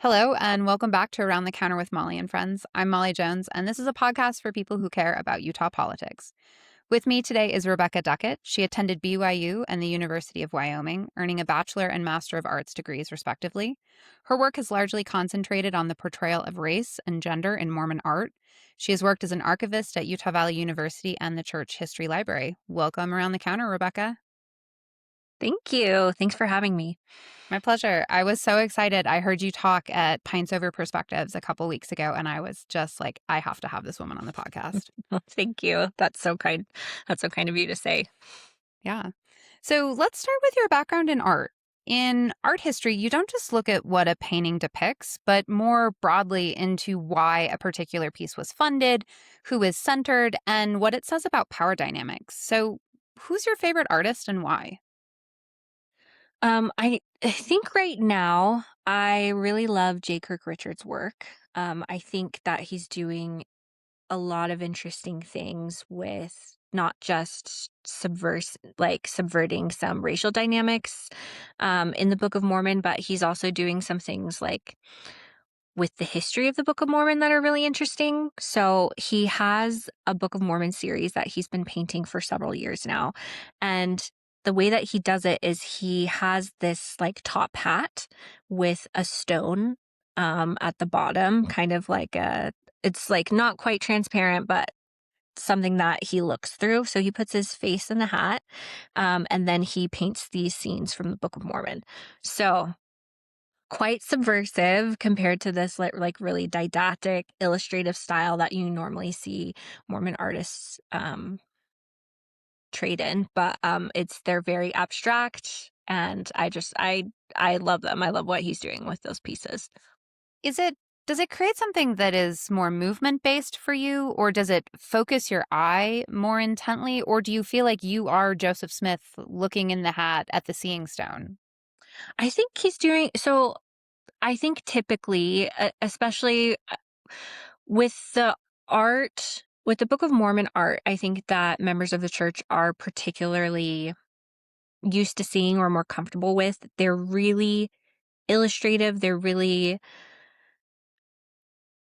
Hello, and welcome back to Around the Counter with Molly and Friends. I'm Molly Jones, and this is a podcast for people who care about Utah politics. With me today is Rebekah Duckett. She attended BYU and the University of Wyoming, earning a Bachelor and Master of Arts degrees, respectively. Her work has largely concentrated on the portrayal of race and gender in Mormon art. She has worked as an archivist at Utah Valley University and the Church History Library. Welcome Around the Counter, Rebekah. Thank you. Thanks for having me. My pleasure. I was so excited. I heard you talk at Pints Over Perspectives a couple weeks ago, and I was just like, I have to have this woman on the podcast. Well, thank you. That's so kind. That's so kind of you to say. Yeah. So let's start with your background in art. In art history, you don't just look at what a painting depicts, but more broadly into why a particular piece was funded, who is centered, and what it says about power dynamics. So, who's your favorite artist and why? I think right now I really love J. Kirk Richards' work. I think that he's doing a lot of interesting things with not just subverting some racial dynamics in the Book of Mormon, but he's also doing some things like with the history of the Book of Mormon that are really interesting. So he has a Book of Mormon series that he's been painting for several years now. And the way that he does it is he has this like top hat with a stone at the bottom, kind of like it's like not quite transparent, but something that he looks through. So he puts his face in the hat, and then he paints these scenes from the Book of Mormon. So quite subversive compared to this like really didactic illustrative style that you normally see Mormon artists trade in, but they're very abstract, and I love them. I love what he's doing with those pieces. Is it Does it create something that is more movement based for you, or does it focus your eye more intently, or do you feel like you are Joseph Smith looking in the hat at the seeing stone? I think he's doing so. I think typically, especially with the art, with the Book of Mormon art, I think that members of the church are particularly used to seeing or more comfortable with. They're really illustrative. They're really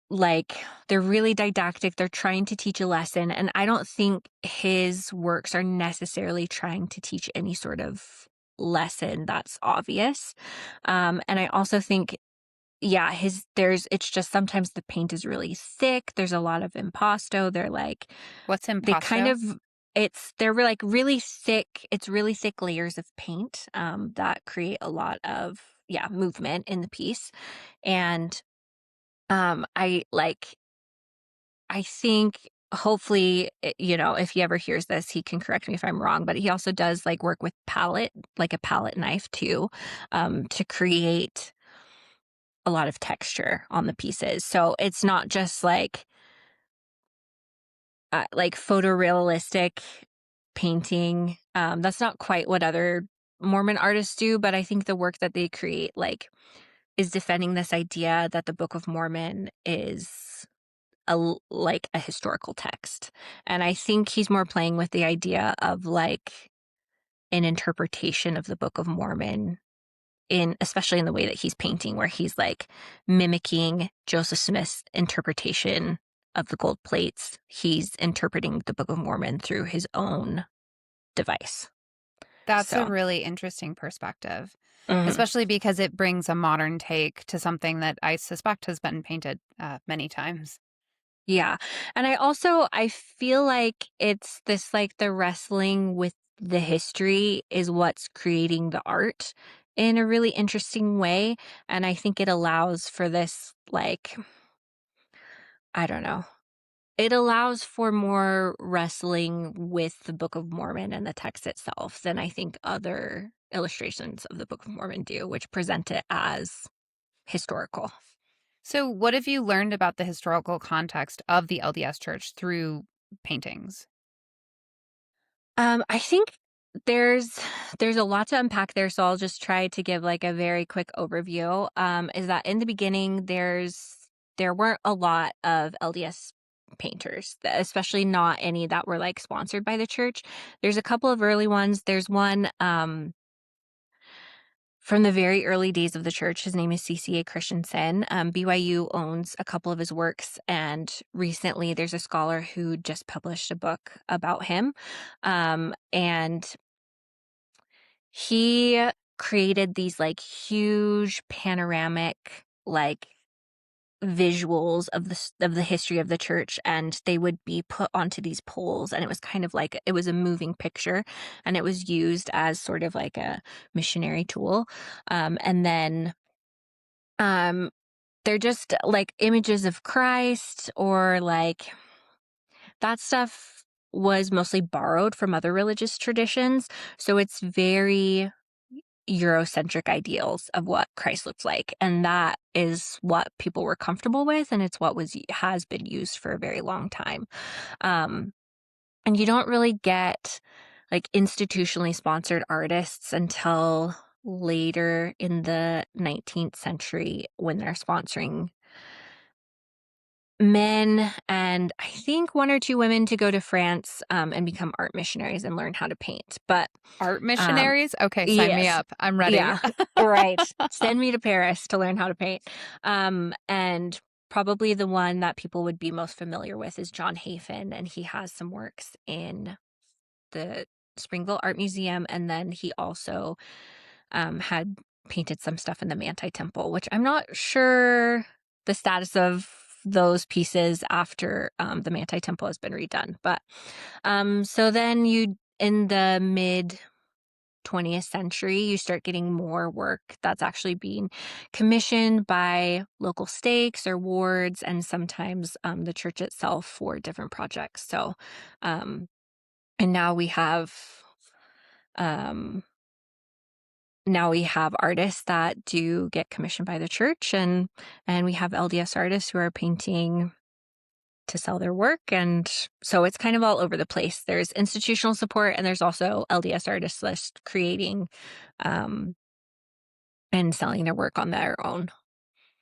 didactic. They're trying to teach a lesson. And I don't think his works are necessarily trying to teach any sort of lesson that's obvious. And I also think, yeah, it's just sometimes the paint is really thick. There's a lot of impasto. What's They kind impasto? of, they're like really thick. It's really thick layers of paint, that create a lot of, yeah, movement in the piece. And, I like, I think hopefully, if he ever hears this, he can correct me if I'm wrong, but he also does like work with like a palette knife too, to create a lot of texture on the pieces. So it's not just like photorealistic painting. That's not quite what other Mormon artists do, but I think the work that they create is defending this idea that the Book of Mormon is like a historical text. And I think he's more playing with the idea of like an interpretation of the Book of Mormon especially in the way that he's painting, where he's like mimicking Joseph Smith's interpretation of the gold plates. He's interpreting the Book of Mormon through his own device. That's a So, really interesting perspective, mhm. especially because it brings a modern take to something that I suspect has been painted many times. Yeah. And I feel like it's this like the wrestling with the history is what's creating the art in a really interesting way. And I think it allows for this, like, I don't know. It allows for more wrestling with the Book of Mormon and the text itself than I think other illustrations of the Book of Mormon do, which present it as historical. So, what have you learned about the historical context of the LDS Church through paintings? I think there's there's a lot to unpack there, so I'll just try to give like a very quick overview. Is that in the beginning there weren't a lot of LDS painters, especially not any that were like sponsored by the church. There's a couple of early ones. There's one from the very early days of the church. His name is CCA Christensen. BYU owns a couple of his works, and recently there's a scholar who just published a book about him. And he created these like huge panoramic, like visuals of the history of the church, and they would be put onto these poles, and it was kind of like it was a moving picture, and it was used as sort of like a missionary tool. And then um they're just like images of Christ, or like that stuff was mostly borrowed from other religious traditions, so it's very Eurocentric ideals of what Christ looks like, and that is what people were comfortable with, and it's what has been used for a very long time. Um, and you don't really get like institutionally sponsored artists until later in the 19th century, when they're sponsoring men and I think one or two women to go to France, and become art missionaries and learn how to paint. But Art um, missionaries? Okay, sign me yes. up. I'm ready. Yeah, right. Send me to Paris to learn how to paint. And probably the one that people would be most familiar with is John Hafen, and he has some works in the Springville Art Museum, and then he also had painted some stuff in the Manti Temple, which I'm not sure the status of those pieces after the Manti Temple has been redone. But so then in the mid 20th century, you start getting more work that's actually being commissioned by local stakes or wards, and sometimes the church itself for different projects. So, and um, now we have artists that do get commissioned by the church, and we have LDS artists who are painting to sell their work. And so it's kind of all over the place. There's institutional support, and there's also LDS artists list creating um, and selling their work on their own.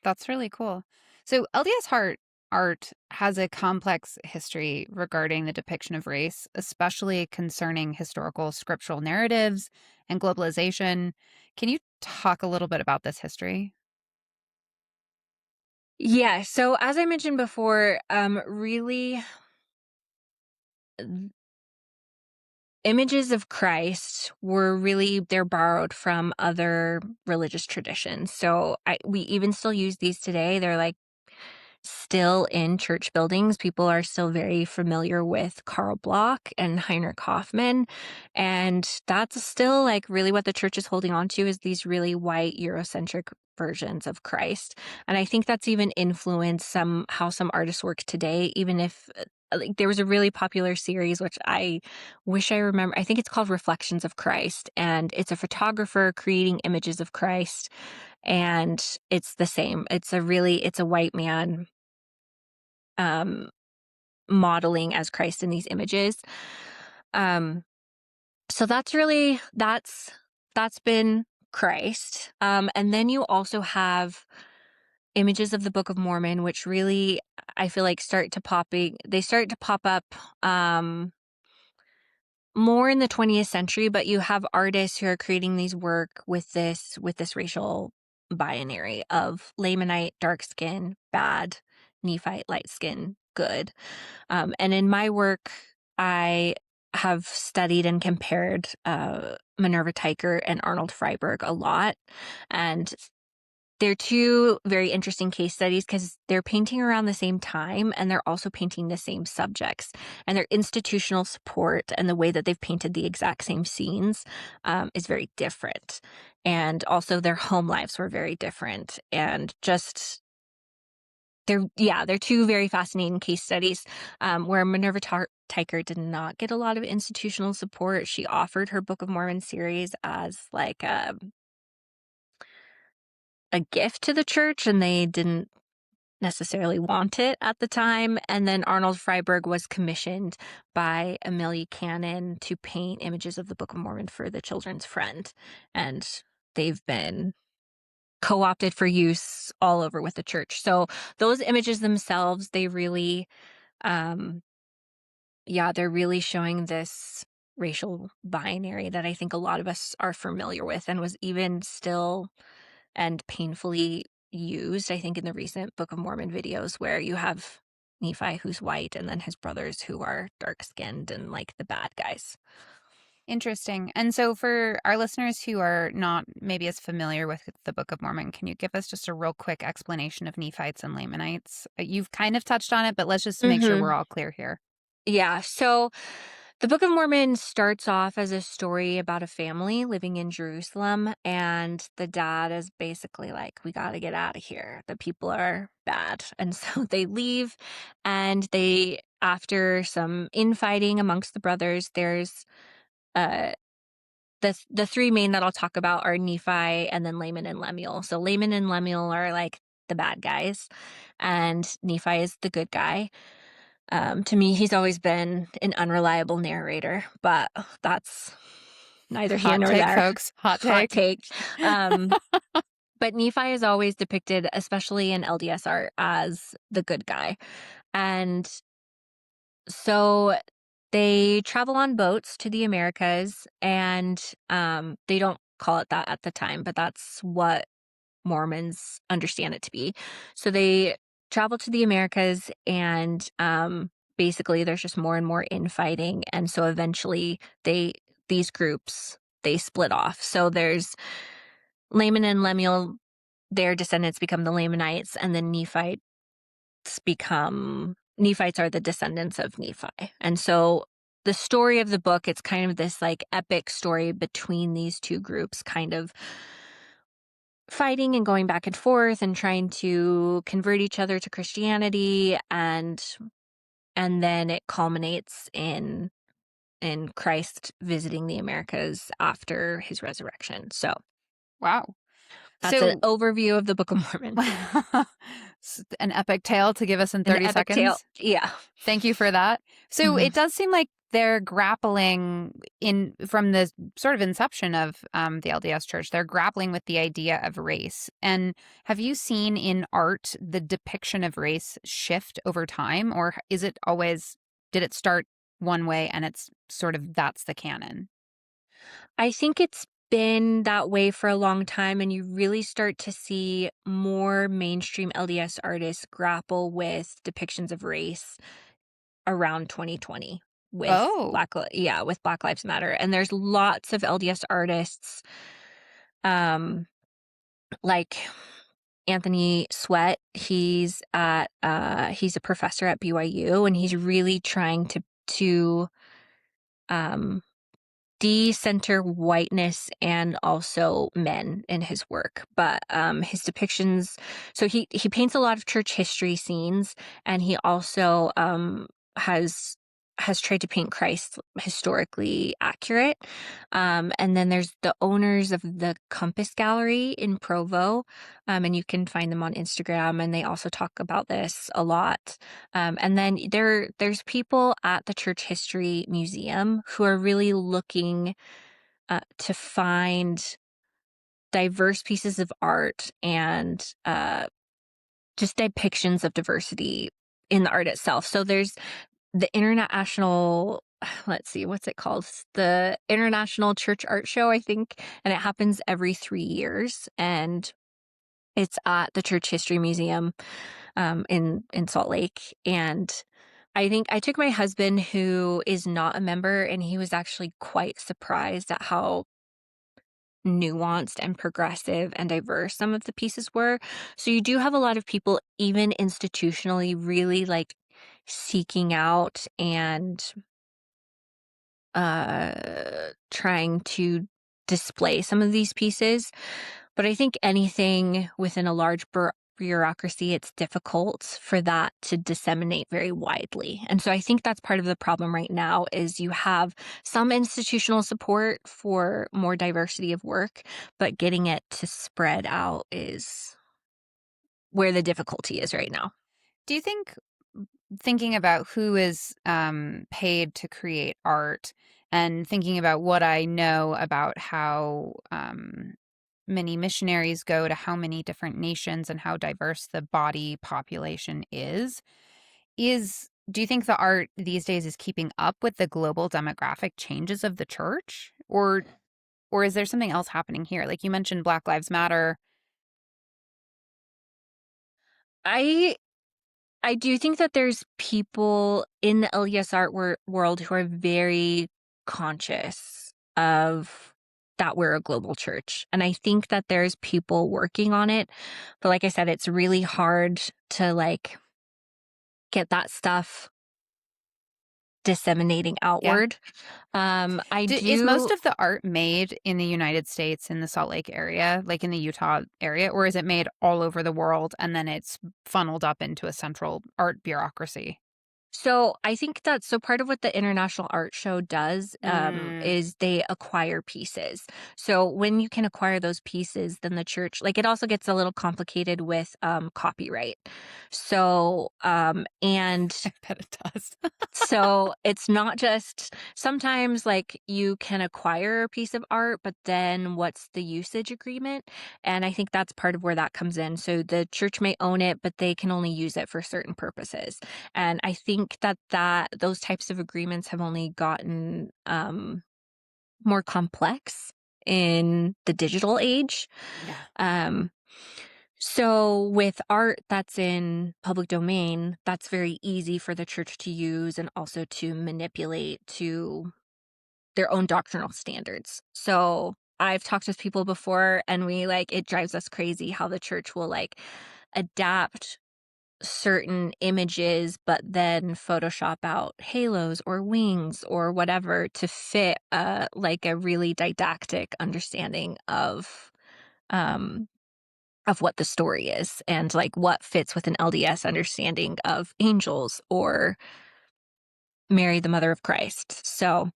That's really cool. So LDS art has a complex history regarding the depiction of race, especially concerning historical scriptural narratives and globalization. Can you talk a little bit about this history? Yeah. So as I mentioned before, really images of Christ they're borrowed from other religious traditions. So we even still use these today. They're like still in church buildings. People are still very familiar with Karl Bloch and Heinrich Hoffman. And that's still like really what the church is holding on to, is these really white Eurocentric versions of Christ. And I think that's even influenced how some artists work today, even if like there was a really popular series, which I wish I remember. I think it's called Reflections of Christ, and it's a photographer creating images of Christ, and it's the same. It's a white man um modeling as Christ in these images. Um so that's been Christ. And then you also have images of the Book of Mormon, which really I feel like they start to pop up more in the 20th century, but you have artists who are creating these work with this racial binary of Lamanite, dark skin, bad, Nephite, light skin, good. And in my work, I have studied and compared Minerva Teicher and Arnold Freiberg a lot. And they're two very interesting case studies because they're painting around the same time, and they're also painting the same subjects. And their institutional support and the way that they've painted the exact same scenes is very different. And also their home lives were very different. And just they're two very fascinating case studies, where Minerva Teicher did not get a lot of institutional support. She offered her Book of Mormon series as like a gift to the church, and they didn't necessarily want it at the time. And then Arnold Freiberg was commissioned by Amelia Cannon to paint images of the Book of Mormon for the Children's Friend, and they've been co-opted for use all over with the church. So those images themselves, they really, um, yeah, they're really showing this racial binary that I think a lot of us are familiar with and was even still and painfully used, I think, in the recent Book of Mormon videos where you have Nephi who's white and then his brothers who are dark skinned and like the bad guys. Interesting. And so, for our listeners who are not maybe as familiar with the Book of Mormon, can you give us just a real quick explanation of Nephites and Lamanites? You've kind of touched on it, but let's just make sure Hmm. we're all clear here. Yeah. So the Book of Mormon starts off as a story about a family living in Jerusalem, and the dad is basically like, we got to get out of here. The people are bad. And so they leave, and after some infighting amongst the brothers, there's uh, the three main that I'll talk about are Nephi and then Laman and Lemuel. So Laman and Lemuel are like the bad guys, and Nephi is the good guy. To me, he's always been an unreliable narrator, but that's neither here Hot nor take, there. folks. Hot Hot take. take. Um, but Nephi is always depicted, especially in LDS art, as the good guy. And so they travel on boats to the Americas, and they don't call it that at the time, but that's what Mormons understand it to be. So they travel to the Americas, and basically there's just more and more infighting, and so eventually these groups they split off. So there's Laman and Lemuel, their descendants become the Lamanites, and then Nephites are the descendants of Nephi. And so the story of the book, it's kind of this like epic story between these two groups, kind of fighting and going back and forth and trying to convert each other to Christianity, and then it culminates in Christ visiting the Americas after his resurrection. So Wow. that's an So, overview of the Book of Mormon. an epic tale to give us in An 30 epic tale. seconds. Yeah. Thank you for that. So Hmm. it does seem like they're grappling in from the sort of inception of the LDS Church. They're grappling with the idea of race. And have you seen in art the depiction of race shift over time, or is it always did it start one way and it's sort of that's the canon? I think it's been that way for a long time, and you really start to see more mainstream LDS artists grapple with depictions of race around 2020 with Oh, with Black Lives Matter. And there's lots of LDS artists, um, like Anthony Sweat. He's a professor at BYU, and he's really trying to um de-center whiteness and also men in his work. But his depictions, so he paints a lot of church history scenes, and he also has tried to paint Christ historically accurate. And then there's the owners of the Compass Gallery in Provo, and you can find them on Instagram, and they also talk about this a lot. And then there's people at the Church History Museum who are really looking to find diverse pieces of art and just depictions of diversity in the art itself. So there's the international, let's see, what's it called? The International Church Art Show, I think, and it happens every 3 years, and it's at the Church History Museum in Salt Lake. And I think I took my husband, who is not a member, and he was actually quite surprised at how nuanced and progressive and diverse some of the pieces were. So you do have a lot of people, even institutionally, really like seeking out and trying to display some of these pieces. But I think anything within a large bureaucracy, it's difficult for that to disseminate very widely. And so I think that's part of the problem right now is you have some institutional support for more diversity of work, but getting it to spread out is where the difficulty is right now. do you think thinking about who is paid to create art and thinking about what I know about how many missionaries go to how many different nations and how diverse the body population is do you think the art these days is keeping up with the global demographic changes of the church? Or is there something else happening here? Like you mentioned Black Lives Matter. I I do think that there's people in the LDS art world who are very conscious of that we're a global church. And I think that there's people working on it. But like I said, it's really hard to like get that stuff disseminating Yeah. outward. I Is most do. of the art made in the United States in the Salt Lake area, like in the Utah area, or is it made all over the world and then it's funneled up into a central art bureaucracy? So I think that so part of what the International Art Show does Mm, is they acquire pieces. So when you can acquire those pieces, then the church like it also gets a little complicated with copyright. So and I bet it does. so it's not just sometimes like you can acquire a piece of art, but then what's the usage agreement? And I think that's part of where that comes in. So the church may own it, but they can only use it for certain purposes. And I think that those types of agreements have only gotten more complex in the digital age. Yeah. Um, so with art that's in public domain, that's very easy for the church to use and also to manipulate to their own doctrinal standards. So I've talked with people before and we like it drives us crazy how the church will like adapt certain images but then photoshop out halos or wings or whatever to fit like a really didactic understanding um of what the story is and like what fits with an LDS understanding of angels or Mary, the mother of Christ. So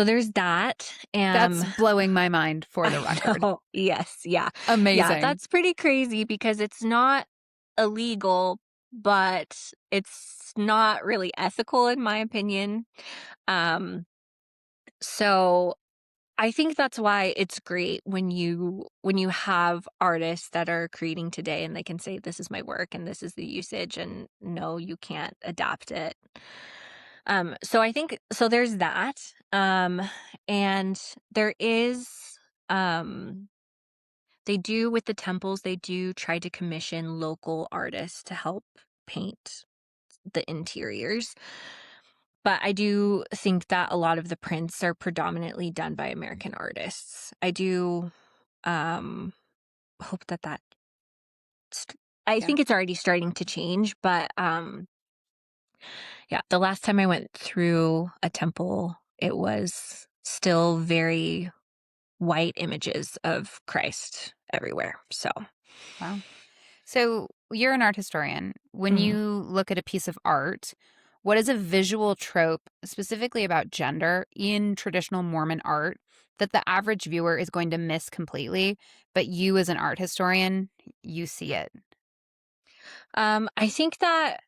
there's that. That's blowing my mind for the I record. know. Yes. Yeah. Yeah. Amazing. That's pretty crazy because it's not illegal, but it's not really ethical, in my opinion. Um, so I think that's why it's great when you have artists that are creating today and they can say this is my work and this is the usage and no you can't adapt it. So I think so there's that. And there is um they do with the temples they do try to commission local artists to help paint the interiors. But I do think that a lot of the prints are predominantly done by American artists. I do, um, hope that st I Yeah. think it's already starting to change, but, yeah, the last time I went through a temple, it was still very white images of Christ everywhere, so Wow. So you're an art historian. When mhm. you look at a piece of art, what is a visual trope, specifically about gender, in traditional Mormon art that the average viewer is going to miss completely, but you as an art historian, you see it? I think that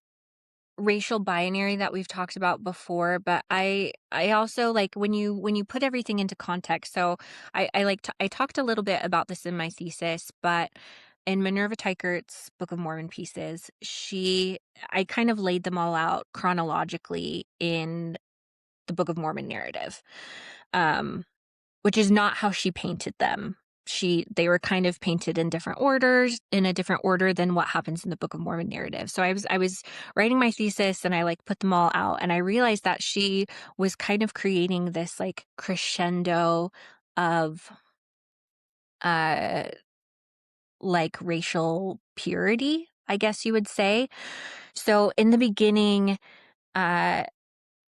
racial binary that we've talked about before, but I also like when you put everything into context. So I talked a little bit about this in my thesis, but in Minerva Teichert's Book of Mormon pieces, I kind of laid them all out chronologically in the Book of Mormon narrative. Um which is not how she painted them. They were kind of painted in different orders, in a different order than what happens in the Book of Mormon narrative. So I was writing my thesis and I like put them all out and I realized that she was kind of creating this like crescendo of uh like racial purity, I guess you would say. So in the beginning, uh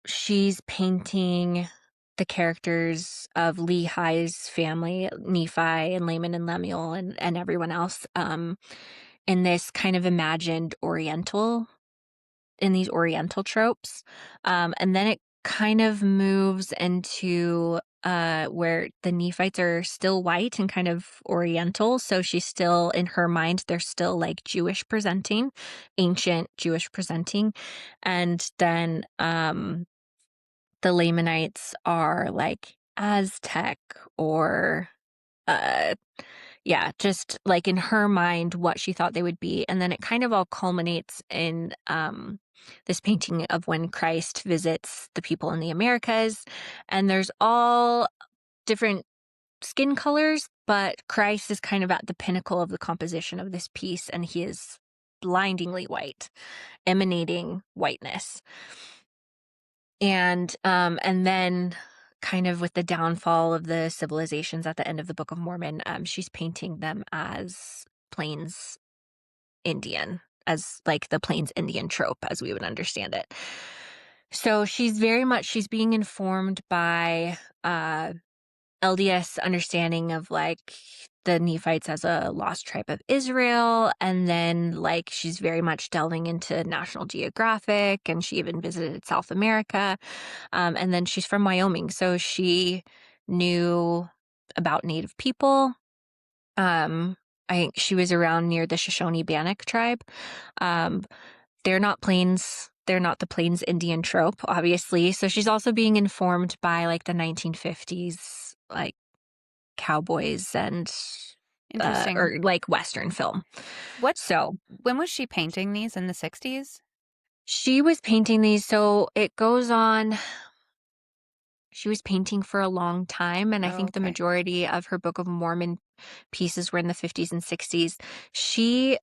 she's painting the characters of Lehi's family, Nephi and Laman and Lemuel and everyone else, in this kind of imagined Oriental in these Oriental tropes. And then it kind of moves into where the Nephites are still white and kind of Oriental. So she's still, in her mind, they're still like Jewish presenting, ancient Jewish presenting. And then the Lamanites are like Aztec or uh Yeah, just like in her mind, what she thought they would be. And then it kind of all culminates in this painting of when Christ visits the people in the Americas. And there's all different skin colors, but Christ is kind of at the pinnacle of the composition of this piece, and he is blindingly white, emanating whiteness. And then kind of with the downfall of the civilizations at the end of the Book of Mormon, she's painting them as Plains Indian, as like the Plains Indian trope as we would understand it. So she's being informed by LDS understanding of like the Nephites as a lost tribe of Israel. And then like she's very much delving into National Geographic, and she even visited South America. And then she's from Wyoming, so she knew about Native people. Um, I think she was around near the Shoshone Bannock tribe. Um, they're not the Plains Indian trope, obviously. So she's also being informed by like the 1950s, like cowboys and Interesting. or like Western film. What So when was she painting these in the 60s? she was painting these. So it goes on. She was painting for a long time, and I Oh, think the okay. majority of her Book of Mormon pieces were in the 50s and 60s. She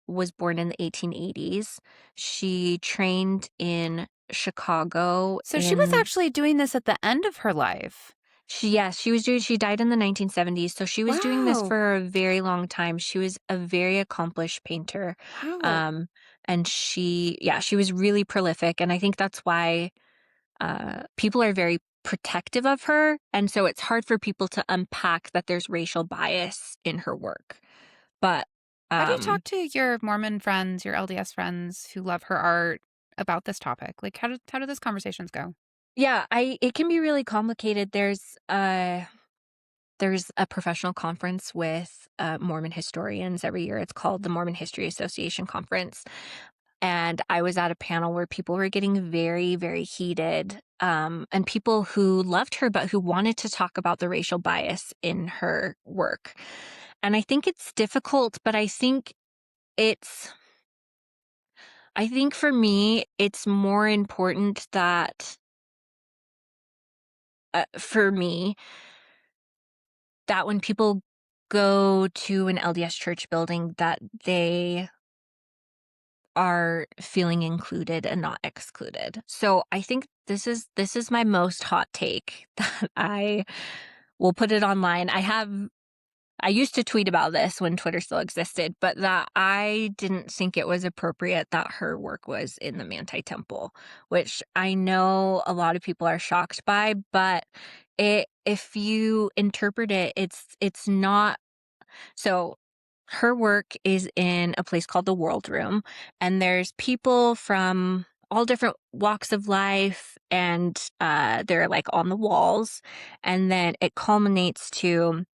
was born in the 1880s. She trained in Chicago So she was in actually doing this at the end of her life. she died in the 1970s, so she was doing this Wow. for a very long time. She was a very accomplished painter. Wow. Um and she was really prolific, and I think that's why people are very protective of her. And so it's hard for people to unpack that there's racial bias in her work. But How do you um, talk to your Mormon friends, your LDS friends who love her art about this topic? Like how do those conversations go? yeah, it can be really complicated. There's a professional conference with Mormon historians every year. It's called the Mormon History Association Conference. And I was at a panel where people were getting very, very heated, and people who loved her, but who wanted to talk about the racial bias in her work. And I think it's difficult, but I think for me, it's more important that, for me, that when people go to an LDS church building, that they are feeling included and not excluded. So I think this is my most hot take that I will put it online. I used to tweet about this when Twitter still existed, but that I didn't think it was appropriate that her work was in the Manti Temple, which I know a lot of people are shocked by, but if you interpret it, it's not. So her work is in a place called the World Room, and there's people from all different walks of life, and they're like on the walls. And then it culminates to,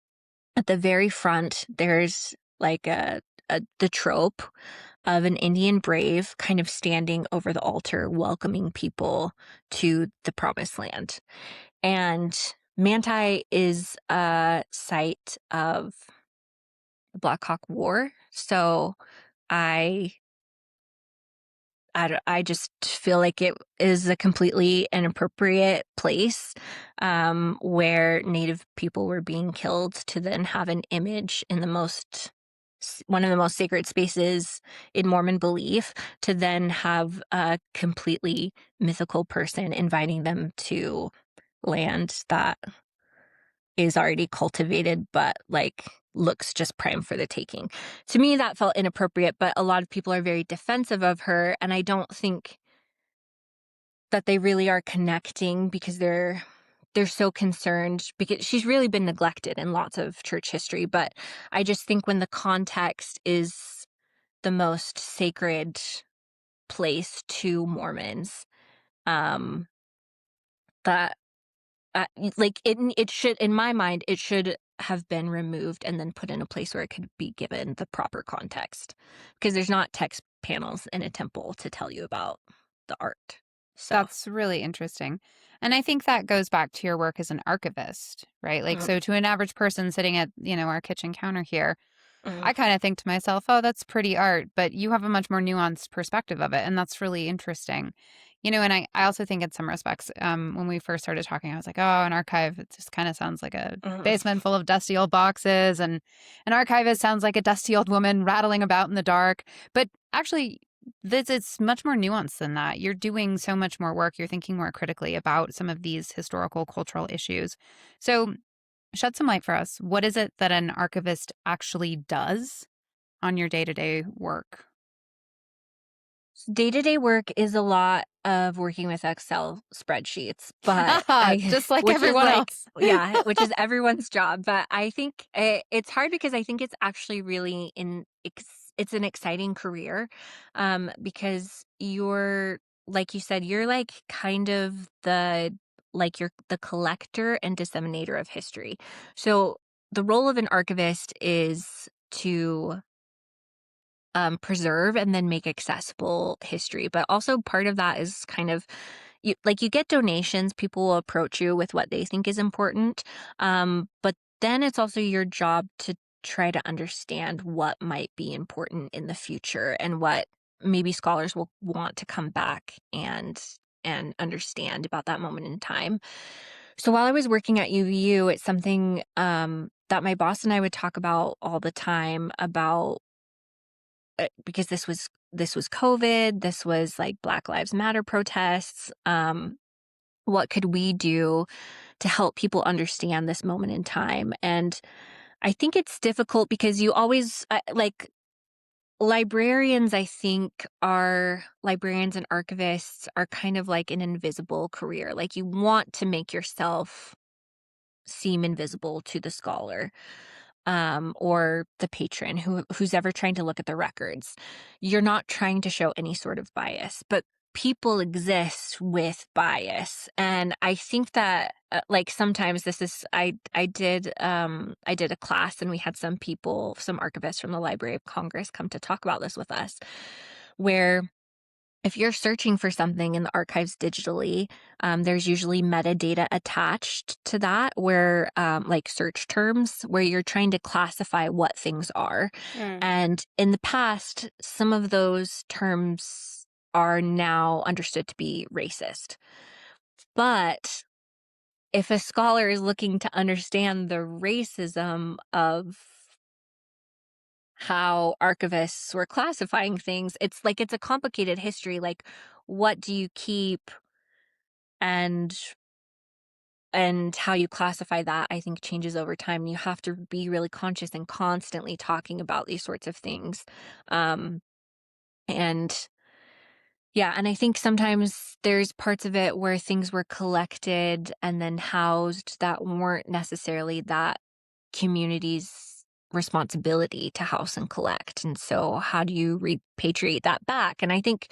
at the very front, there's like the trope of an Indian brave kind of standing over the altar, welcoming people to the promised land. And Manti is a site of the Black Hawk War. So I I just feel like it is a completely inappropriate place, where Native people were being killed, to then have an image in one of the most sacred spaces in Mormon belief, to then have a completely mythical person inviting them to land that is already cultivated, but like looks just prime for the taking. To me, that felt inappropriate, but a lot of people are very defensive of her. And I don't think that they really are connecting, because they're so concerned, because she's really been neglected in lots of church history. But I just think when the context is the most sacred place to Mormons, um, that like it should, in my mind, it should have been removed and then put in a place where it could be given the proper context, because there's not text panels in a temple to tell you about the art. So, That's really interesting. And I think that goes back to your work as an archivist, right? Like, mhm, so to an average person sitting at, our kitchen counter here, mhm, I kind of think to myself, oh, that's pretty art, but you have a much more nuanced perspective of it. And that's really interesting. And I also think in some respects, when we first started talking, I was like, oh, an archive, it just kind of sounds like a mhm. basement full of dusty old boxes. And an archivist sounds like a dusty old woman rattling about in the dark. But actually, this it's much more nuanced than that. You're doing so much more work. You're thinking more critically about some of these historical, cultural issues. So, shed some light for us. What is it that an archivist actually does on your day-to-day work? Day-to-day work is a lot of working with Excel spreadsheets, but Just like which is everyone like, else. yeah, which is everyone's job. But I think it's hard because I think it's actually really it's an exciting career, because like you said, you're like kind of you're the collector and disseminator of history. So the role of an archivist is to preserve and then make accessible history. But also part of that is kind of you get donations, people will approach you with what they think is important. But then it's also your job to try to understand what might be important in the future and what maybe scholars will want to come back and understand about that moment in time. So while I was working at UVU, it's something that my boss and I would talk about all the time about because this was COVID, this was like Black Lives Matter protests. What could we do to help people understand this moment in time? And I think it's difficult because you always like librarians. I think are librarians and archivists are kind of like an invisible career. Like you want to make yourself seem invisible to the scholar or the patron who's ever trying to look at the records. You're not trying to show any sort of bias, but people exist with bias, and I think that like sometimes this is I did a class and we had some archivists from the Library of Congress come to talk about this with us, where if you're searching for something in the archives digitally, there's usually metadata attached to that where, like search terms, where you're trying to classify what things are. Mm. And in the past, some of those terms are now understood to be racist. But if a scholar is looking to understand the racism of how archivists were classifying things, it's like it's a complicated history. Like, what do you keep and how you classify that, I think, changes over time. You have to be really conscious and constantly talking about these sorts of things. Um, and yeah, and I think sometimes there's parts of it where things were collected and then housed that weren't necessarily that community's responsibility to house and collect. And so how do you repatriate that back? And I think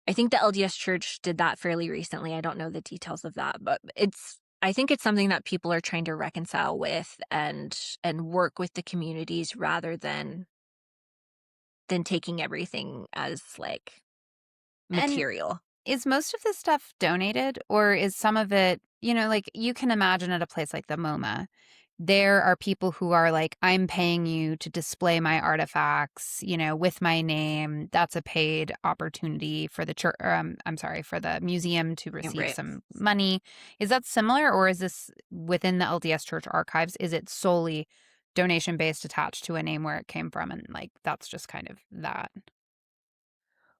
the LDS Church did that fairly recently. I don't know the details of that, but I think it's something that people are trying to reconcile with and work with the communities rather than taking everything as like And material. is most of this stuff donated or is some of it, like you can imagine at a place like the MoMA, there are people who are like, I'm paying you to display my artifacts, with my name. That's a paid opportunity for the church. I'm sorry, for the museum to Yeah, receive right. some money. Is that similar or is this within the LDS Church archives? Is it solely donation based attached to a name where it came from? And like, that's just kind of that.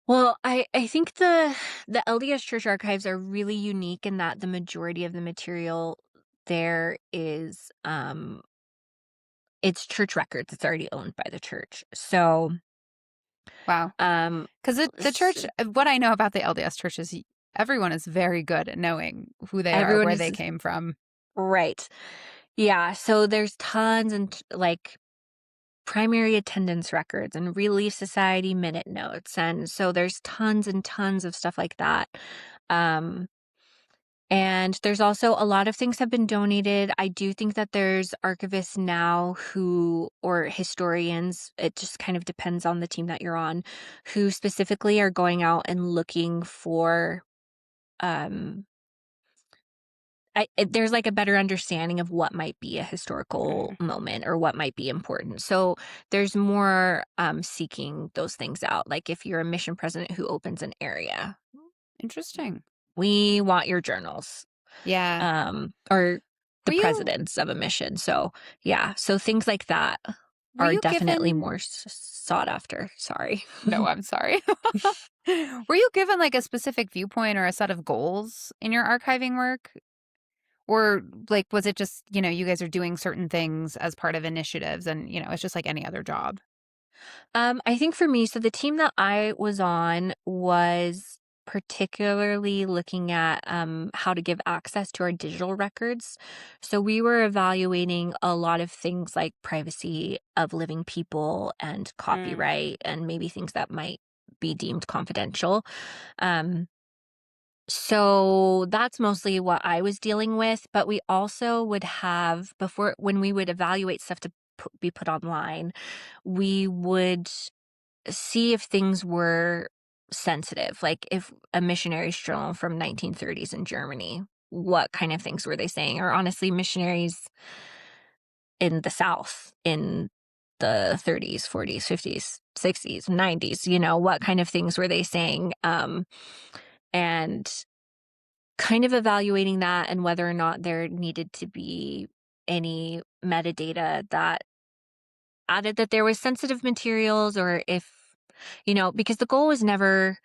Well, I think the LDS Church archives are really unique in that the majority of the material there is it's church records. It's already owned by the church. So Wow. um Because the church, what I know about the LDS church is everyone is very good at knowing who they are, everyone where they is came from. right. Yeah, so there's tons and like primary attendance records and Relief Society minute notes. And so there's tons and tons of stuff like that. Um, and there's also a lot of things have been donated. I do think that there's archivists now or historians, it just kind of depends on the team that you're on, who specifically are going out and looking for um there's like a better understanding of what might be a historical Okay. moment or what might be important. So there's more seeking those things out. Like if you're a mission president who opens an area, Interesting. we want your journals, Yeah. or the Were you presidents of a mission. So yeah, so things like that were are you definitely given more sought after. Sorry. No, I'm sorry. Were you given, like, a specific viewpoint or a set of goals in your archiving work? Or, like, was it just, you guys are doing certain things as part of initiatives and, it's just like any other job? I think for me, so the team that I was on was particularly looking at how to give access to our digital records. So we were evaluating a lot of things like privacy of living people and Mm. copyright and maybe things that might be deemed confidential. Um, so that's mostly what I was dealing with. But we also would have, before, when we would evaluate stuff to be put online, we would see if things were sensitive, like if a missionary's journal from 1930s in Germany, what kind of things were they saying? Or honestly, missionaries in the South in the 30s, 40s, 50s, 60s, 90s, what kind of things were they saying? And kind of evaluating that and whether or not there needed to be any metadata that added that there was sensitive materials, or if, because the goal was never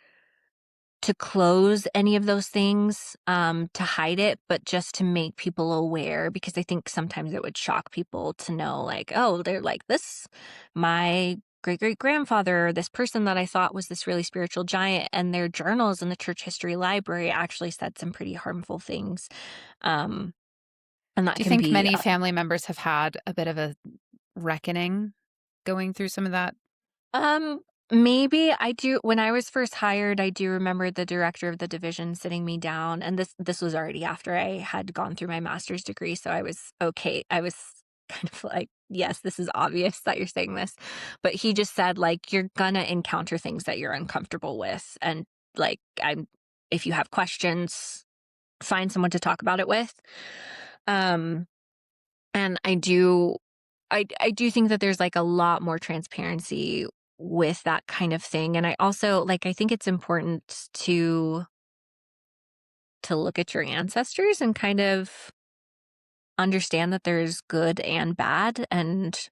to close any of those things, to hide it, but just to make people aware, because I think sometimes it would shock people to know, like, oh, they're like this, my great great grandfather, this person that I thought was this really spiritual giant, and their journals in the church history library actually said some pretty harmful things. Um, and that Do you can think be many family members have had a bit of a reckoning going through some of that? Um, maybe I do. When I was first hired, I do remember the director of the division sitting me down, and this was already after I had gone through my master's degree, so I was okay. I was kind of like, yes, this is obvious that you're saying this, but he just said, like, you're gonna encounter things that you're uncomfortable with, and like, if you have questions, find someone to talk about it with. Um, and I do think that there's, like, a lot more transparency with that kind of thing, and I also, like, I think it's important to look at your ancestors and kind of understand that there's good and bad, and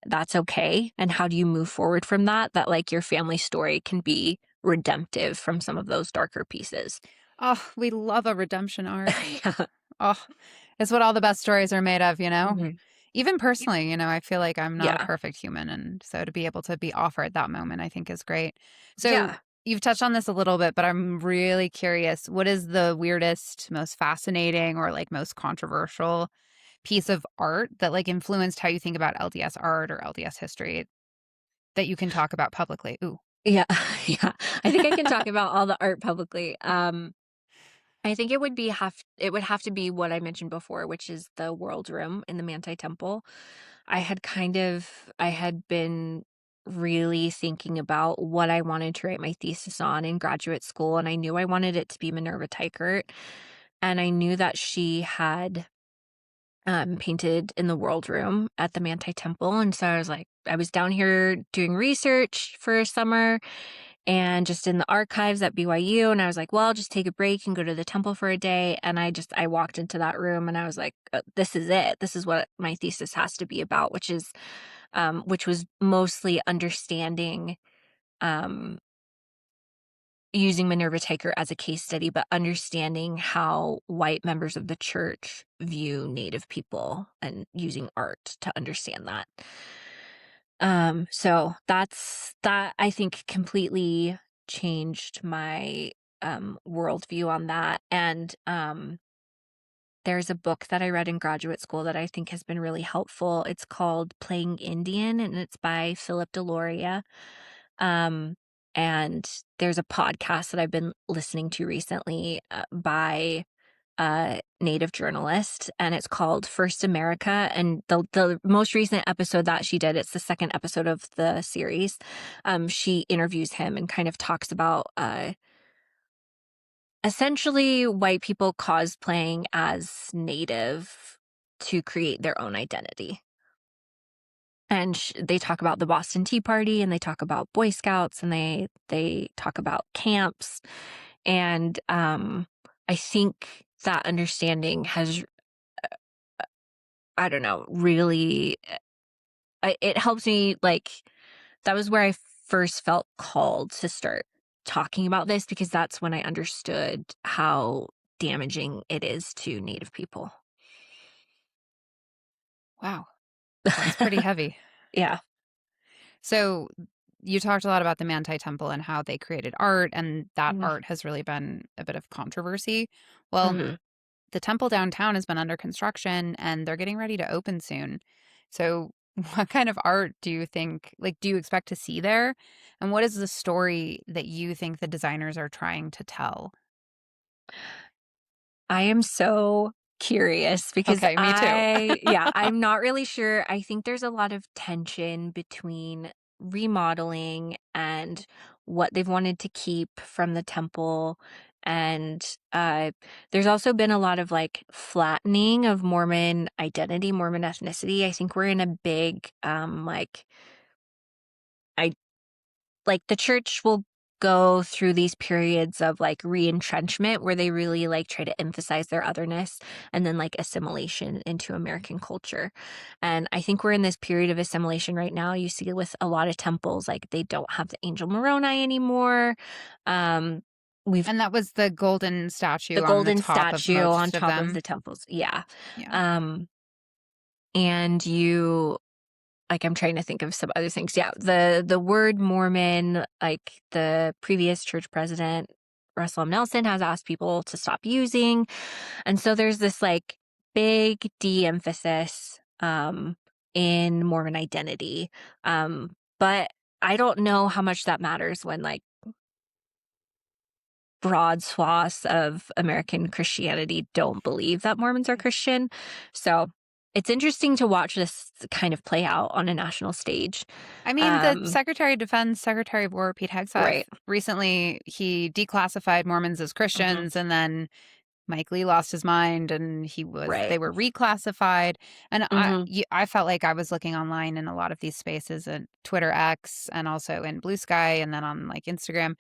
that's okay, and how do you move forward from that, that, like, your family story can be redemptive from some of those darker pieces. Oh, we love a redemption arc. Yeah. Oh, it's what all the best stories are made of, you know? Mhm. Even personally, I feel like I'm not a Yeah. perfect human. And so to be able to be offered that moment, I think is great. So Yeah. you've touched on this a little bit, but I'm really curious. What is the weirdest, most fascinating, or like most controversial piece of art that like influenced how you think about LDS art or LDS history that you can talk about publicly? Ooh. Yeah. Yeah. I think I can talk about all the art publicly. I think it would have to be what I mentioned before, which is the world room in the Manti Temple. I had been really thinking about what I wanted to write my thesis on in graduate school, and I knew I wanted it to be Minerva Teichert, and I knew that she had painted in the world room at the Manti Temple, and so I was like, I was down here doing research for a summer and just in the archives at BYU. And I was like, well, I'll just take a break and go to the temple for a day. And I walked into that room and I was like, this is it. This is what my thesis has to be about, which was mostly understanding, um, using Minerva Taker as a case study, but understanding how white members of the church view Native people and using art to understand that. So that I think completely changed my worldview on that. And there's a book that I read in graduate school that I think has been really helpful. It's called Playing Indian, and it's by Philip Deloria. Um, and there's a podcast that I've been listening to recently, by Native journalist, and it's called First America. And the most recent episode that she did, it's the second episode of the series. She interviews him and kind of talks about essentially white people cosplaying as native to create their own identity. And they talk about the Boston Tea Party, and they talk about Boy Scouts, and they talk about camps. And I think that understanding has, I don't know, really, it helps me. Like, that was where I first felt called to start talking about this, because that's when I understood how damaging it is to Native people. Wow, that's pretty heavy. Yeah. So you talked a lot about the Manti Temple and how they created art, and that Mhm. art has really been a bit of controversy. Well, Mhm. the temple downtown has been under construction and they're getting ready to open soon. So, what kind of art do you think, like, do you expect to see there? And what is the story that you think the designers are trying to tell? I am so curious because Okay, me too. I'm not really sure. I think there's a lot of tension between remodeling and what they've wanted to keep from the temple. And there's also been a lot of like flattening of Mormon identity, Mormon ethnicity. I think we're in a big, I like the church will go through these periods of like re-entrenchment where they really like try to emphasize their otherness, and then like assimilation into American culture. And I think we're in this period of assimilation right now. You see with a lot of temples, like they don't have the angel Moroni anymore. Um we've And that was the golden the statue on the golden top of statue on most of top of them. the temples. Yeah. Yeah. Um and you Like, I'm trying to think of some other things. Yeah, the word Mormon, like, the previous church president, Russell M. Nelson, has asked people to stop using, and so there's this, like, big de-emphasis, in Mormon identity, but I don't know how much that matters when, like, broad swaths of American Christianity don't believe that Mormons are Christian. So, it's interesting to watch this kind of play out on a national stage. I mean, the Um, Secretary of Defense, Secretary of War, Pete Hegseth, right. recently he declassified Mormons as Mhm. Christians, and then Mike Lee lost his mind and Right. they were reclassified. And Mhm. I felt like I was looking online in a lot of these spaces and Twitter X and also in Blue Sky and then on like Instagram.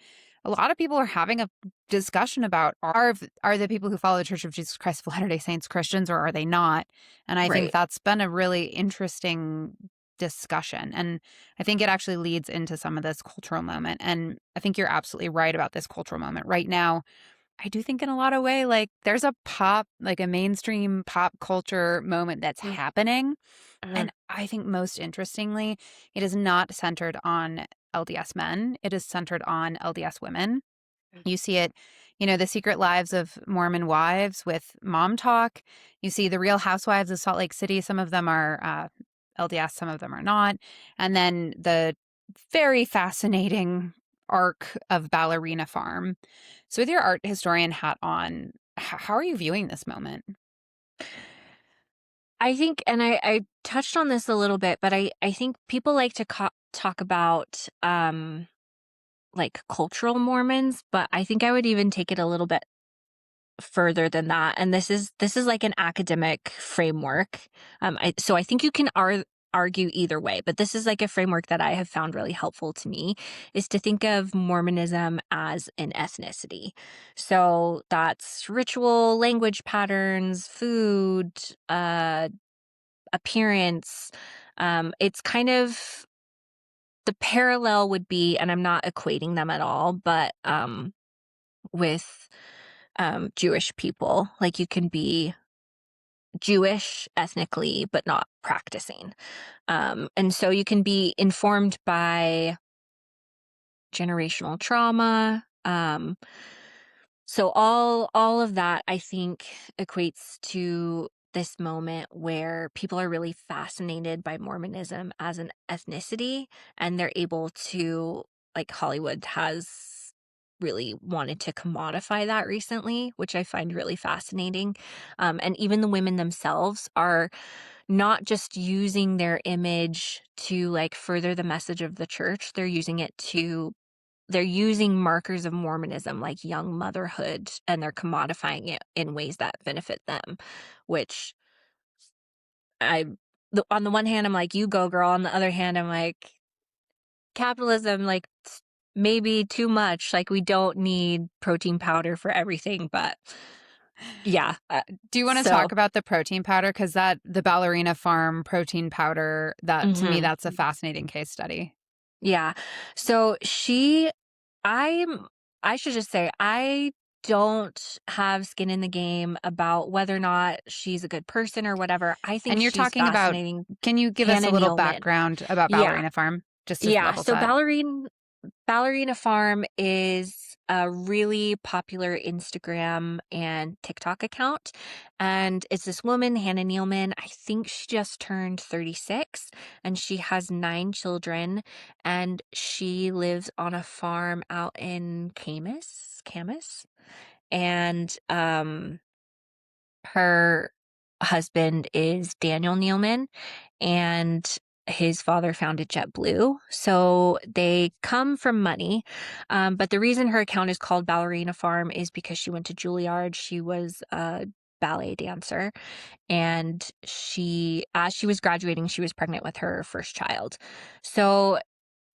A lot of people are having a discussion about are the people who follow the Church of Jesus Christ of Latter-day Saints Christians or are they not? And I think Right. that's been a really interesting discussion. And I think it actually leads into some of this cultural moment. And I think you're absolutely right about this cultural moment. Right now, I do think in a lot of way, like there's like a mainstream pop culture moment that's Mm, happening. mhm, And I think most interestingly, it is not centered on LDS men. It is centered on LDS women. mm, You see it, the secret lives of Mormon wives with Mom Talk. You see the Real Housewives of Salt Lake City. Some of them are LDS, some of them are not. And then the very fascinating arc of Ballerina Farm. So, with your art historian hat on, how are you viewing this moment? I think, and I touched on this a little bit, but I think people like to talk about, like, cultural Mormons, but I think I would even take it a little bit further than that, and this is like an academic framework. So I think you can argue either way, but this is like a framework that I have found really helpful to me, is to think of Mormonism as an ethnicity. So that's ritual, language patterns, food, appearance. It's kind of, the parallel would be, and I'm not equating them at all, but with Jewish people. Like, you can be Jewish ethnically, but not practicing. And so you can be informed by generational trauma. So all of that, I think, equates to this moment where people are really fascinated by Mormonism as an ethnicity, and they're able to, like, Hollywood has really wanted to commodify that recently, which I find really fascinating. And even the women themselves are not just using their image to like further the message of the church, they're using it to they're using markers of Mormonism like young motherhood, and they're commodifying it in ways that benefit them, which I on the one hand, I'm like, "You go, girl." On the other hand, I'm like, capitalism, like, maybe too much. Like, we don't need protein powder for everything, but yeah. Do you want to So talk about the protein powder? Because the Ballerina Farm protein powder, that to me, mhm, that's a fascinating case study. yeah. So I'm I should just say, I don't have skin in the game about whether or not she's a good person or whatever. I think And you're she's talking about, fascinating. can you give us a Hannah little Nealman. background about Yeah. Ballerina Farm, just to Yeah. level So set? Ballerina Farm is a really popular Instagram and TikTok account. And it's this woman, Hannah Nealman. I think she just turned 36 and she has 9 children. And she lives on a farm out in Camas. And her husband is Daniel Nealman, and his father founded JetBlue. So they come from money. But the reason her account is called Ballerina Farm is because she went to Juilliard. She was a ballet dancer. And as she was graduating, she was pregnant with her first child. So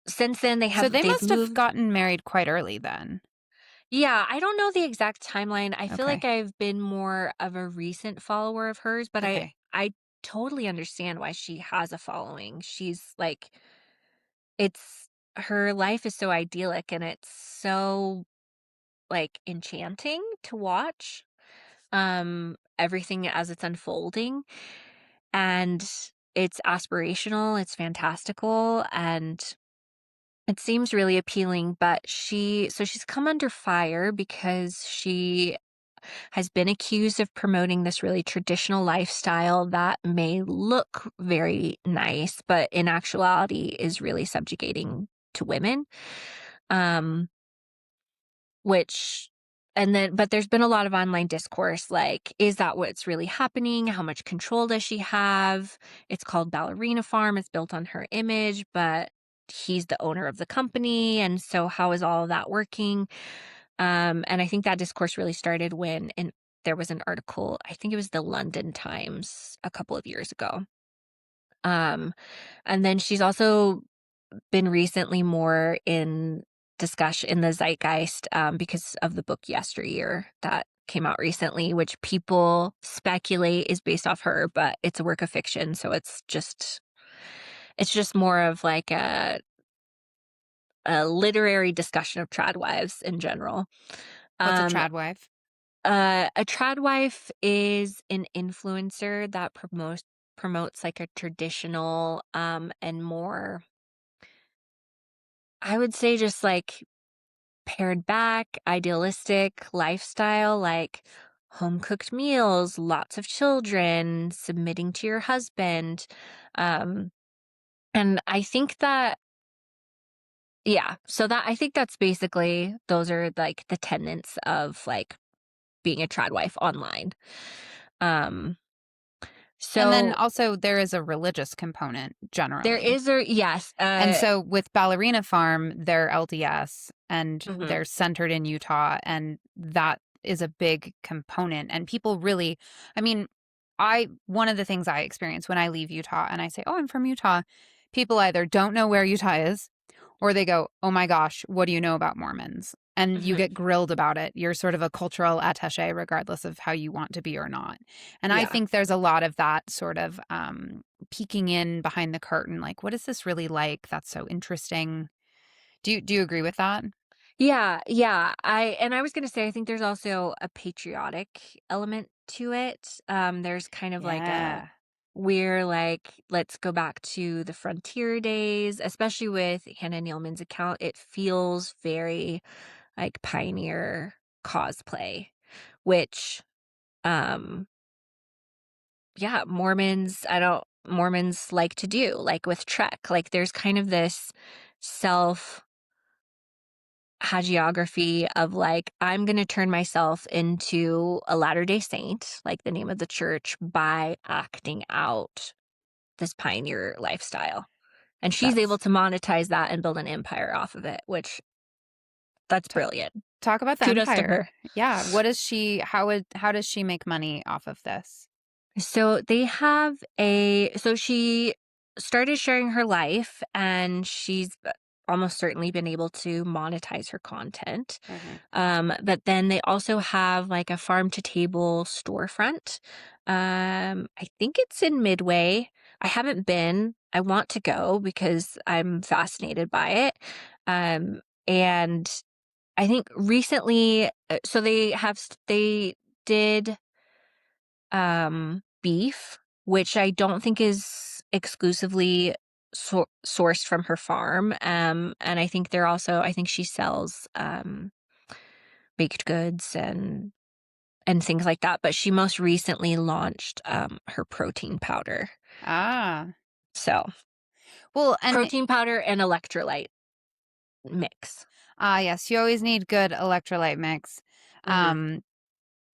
since then, So they they've must have moved. gotten married quite early then. Yeah, I don't know the exact timeline. I feel like Okay. I've been more of a recent follower of hers, but Okay. I totally understand why she has a following. She's like it's her life is so idyllic and it's so like enchanting to watch. Everything as it's unfolding, and it's aspirational, it's fantastical, and it seems really appealing, but she's come under fire because she has been accused of promoting this really traditional lifestyle that may look very nice, but in actuality is really subjugating to women. Um, which and then but there's been a lot of online discourse like, is that what's really happening? How much control does she have? It's called Ballerina Farm. It's built on her image, but he's the owner of the company. And so how is all of that working? And I think that discourse really started when there was an article, I think it was the London Times a couple of years ago. Um, and then she's also been recently more in discussion in the zeitgeist because of the book Yesteryear that came out recently, which people speculate is based off her, but it's a work of fiction, so it's just more of like a literary discussion of trad wives in general. What's a Um, trad wife? a trad wife is an influencer that promotes like a traditional and more, I would say, just like pared back, idealistic lifestyle, like home cooked meals, lots of children, submitting to your husband. Um, and I think that, yeah, so that I think that's basically those are like the tenets of like being a trad wife online. Um, And then so also there is a religious component there generally. is a, yes, And so with Ballerina Farm, they're LDS and mhm, they're centered in Utah, and that is a big component. And people really, I mean, one of the things I experience when I leave Utah and I say, "Oh, I'm from Utah," people either don't know where Utah is or they go, "Oh my gosh, what do you know about Mormons?" And you mhm, get grilled about it. You're sort of a cultural attaché, regardless of how you want to be or not. And I yeah. think there's a lot of that sort of peeking in behind the curtain, like, what is this really like? That's so interesting. Do you agree with that? Yeah, yeah. I was gonna say I think there's also a patriotic element to it. There's kind of like a Yeah, we're like, let's go back to the frontier days, especially with Hannah Nealman's account. It feels very like pioneer cosplay, which um yeah, Mormons like to do, like with Trek. Like there's kind of this self hagiography of like, I'm going to turn myself into a Latter-day Saint, like the name of the church, by acting out this pioneer lifestyle. And she's able that's to monetize that and build an empire off of it, which That's Ta brilliant. talk about the Kudos to empire. her. Yeah, how does she make money off of this? So they have so she started sharing her life, and she's almost certainly been able to monetize her content. Mhm. But then they also have like a farm to table storefront. I think it's in Midway. I haven't been. I want to go because I'm fascinated by it. And I think recently, so they did beef, which I don't think is exclusively sourced from her farm. And I think she sells baked goods and things like that. But she most recently launched her protein powder. Ah. So Well, and protein powder and electrolyte mix. yes, you always need good electrolyte mix. Hmm. Um,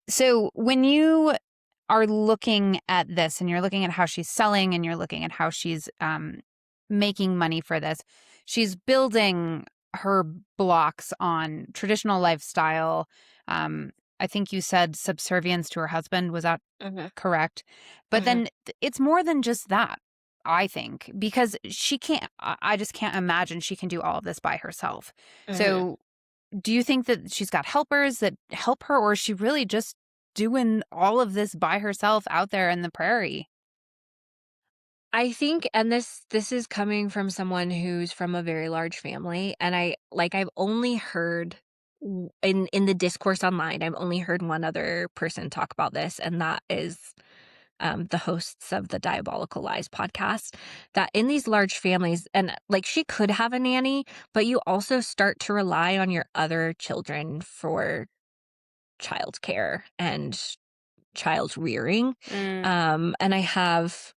so when you are looking at this and you're looking at how she's selling and you're looking at how she's making money for this, she's building her blocks on traditional lifestyle. Um, I think you said subservience to her husband. Was that Hmm. correct? But Hmm. then it's more than just that, I think, because she can't, I just can't imagine she can do all of this by herself. Hmm. So do you think that she's got helpers that help her, or is she really just doing all of this by herself out there in the prairie? I think, and this is coming from someone who's from a very large family, and I've only heard in the discourse online, I've only heard one other person talk about this, and that is the hosts of the Diabolical Lies podcast. That in these large families, and like she could have a nanny, but you also start to rely on your other children for childcare and child rearing. Mm, And I have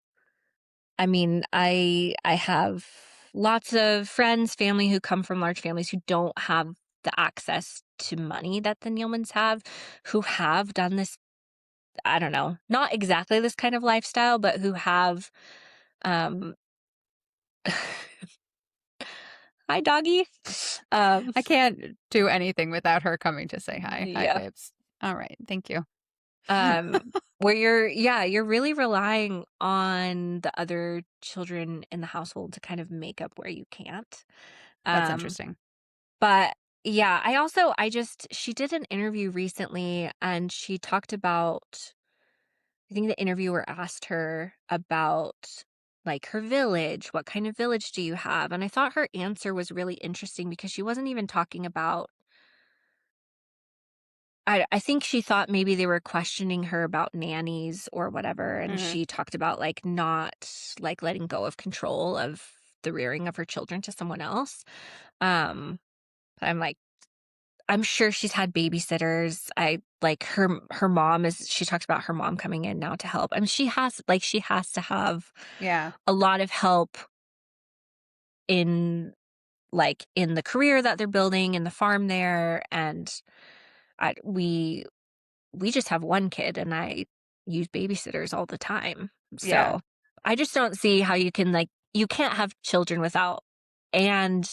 lots of friends, family who come from large families who don't have the access to money that the Nealmans have, who have done this, I don't know, not exactly this kind of lifestyle, but who have, um, hi, doggy. Um, I can't do anything without her coming to say hi. Hi, yeah. babes. All right. Thank you. Where you're really relying on the other children in the household to kind of make up where you can't. That's Um, interesting. But yeah, she did an interview recently, and she talked about, I think the interviewer asked her about like her village, what kind of village do you have? And I thought her answer was really interesting because she wasn't even talking about, I think she thought maybe they were questioning her about nannies or whatever, and Hmm. she talked about like not like letting go of control of the rearing of her children to someone else. Um, but I'm like, I'm sure she's had babysitters. I like her mom is she talks about her mom coming in now to help. I mean, she has to have Yeah. a lot of help in in the career that they're building in the farm there. And I we just have one kid, and I use babysitters all the time. Yeah. So I just don't see how you can't have children without, and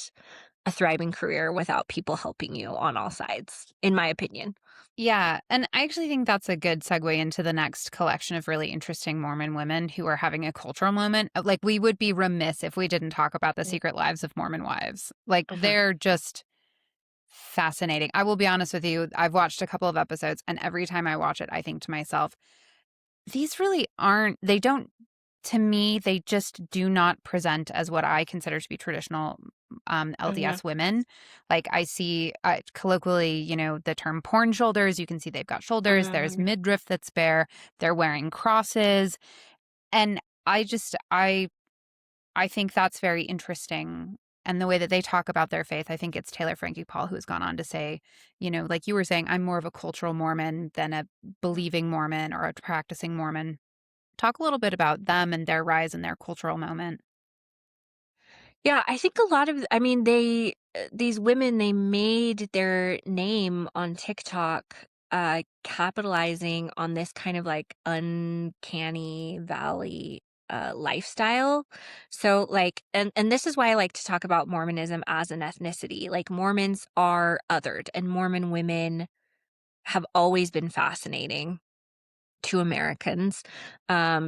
a thriving career without people helping you on all sides, in my opinion. Yeah. And I actually think that's a good segue into the next collection of really interesting Mormon women who are having a cultural moment. Like, we would be remiss if we didn't talk about the secret lives of Mormon wives. Like, Mhm. they're just fascinating. I will be honest with you. I've watched a couple of episodes, and every time I watch it, I think to myself, these really aren't, they don't, to me, they just do not present as what I consider to be traditional Mhm. LDS women. Like, I see colloquially, the term porn shoulders. You can see they've got shoulders. There's Mhm. midriff that's bare. They're wearing crosses. And I think that's very interesting. And the way that they talk about their faith, I think it's Taylor Frankie Paul who's gone on to say, like you were saying, I'm more of a cultural Mormon than a believing Mormon or a practicing Mormon. Talk a little bit about them and their rise and their cultural moment. Yeah, I think a lot of these women, they made their name on TikTok, capitalizing on this kind of like uncanny valley lifestyle. So, like, and this is why I like to talk about Mormonism as an ethnicity. Like, Mormons are othered, and Mormon women have always been fascinating to Americans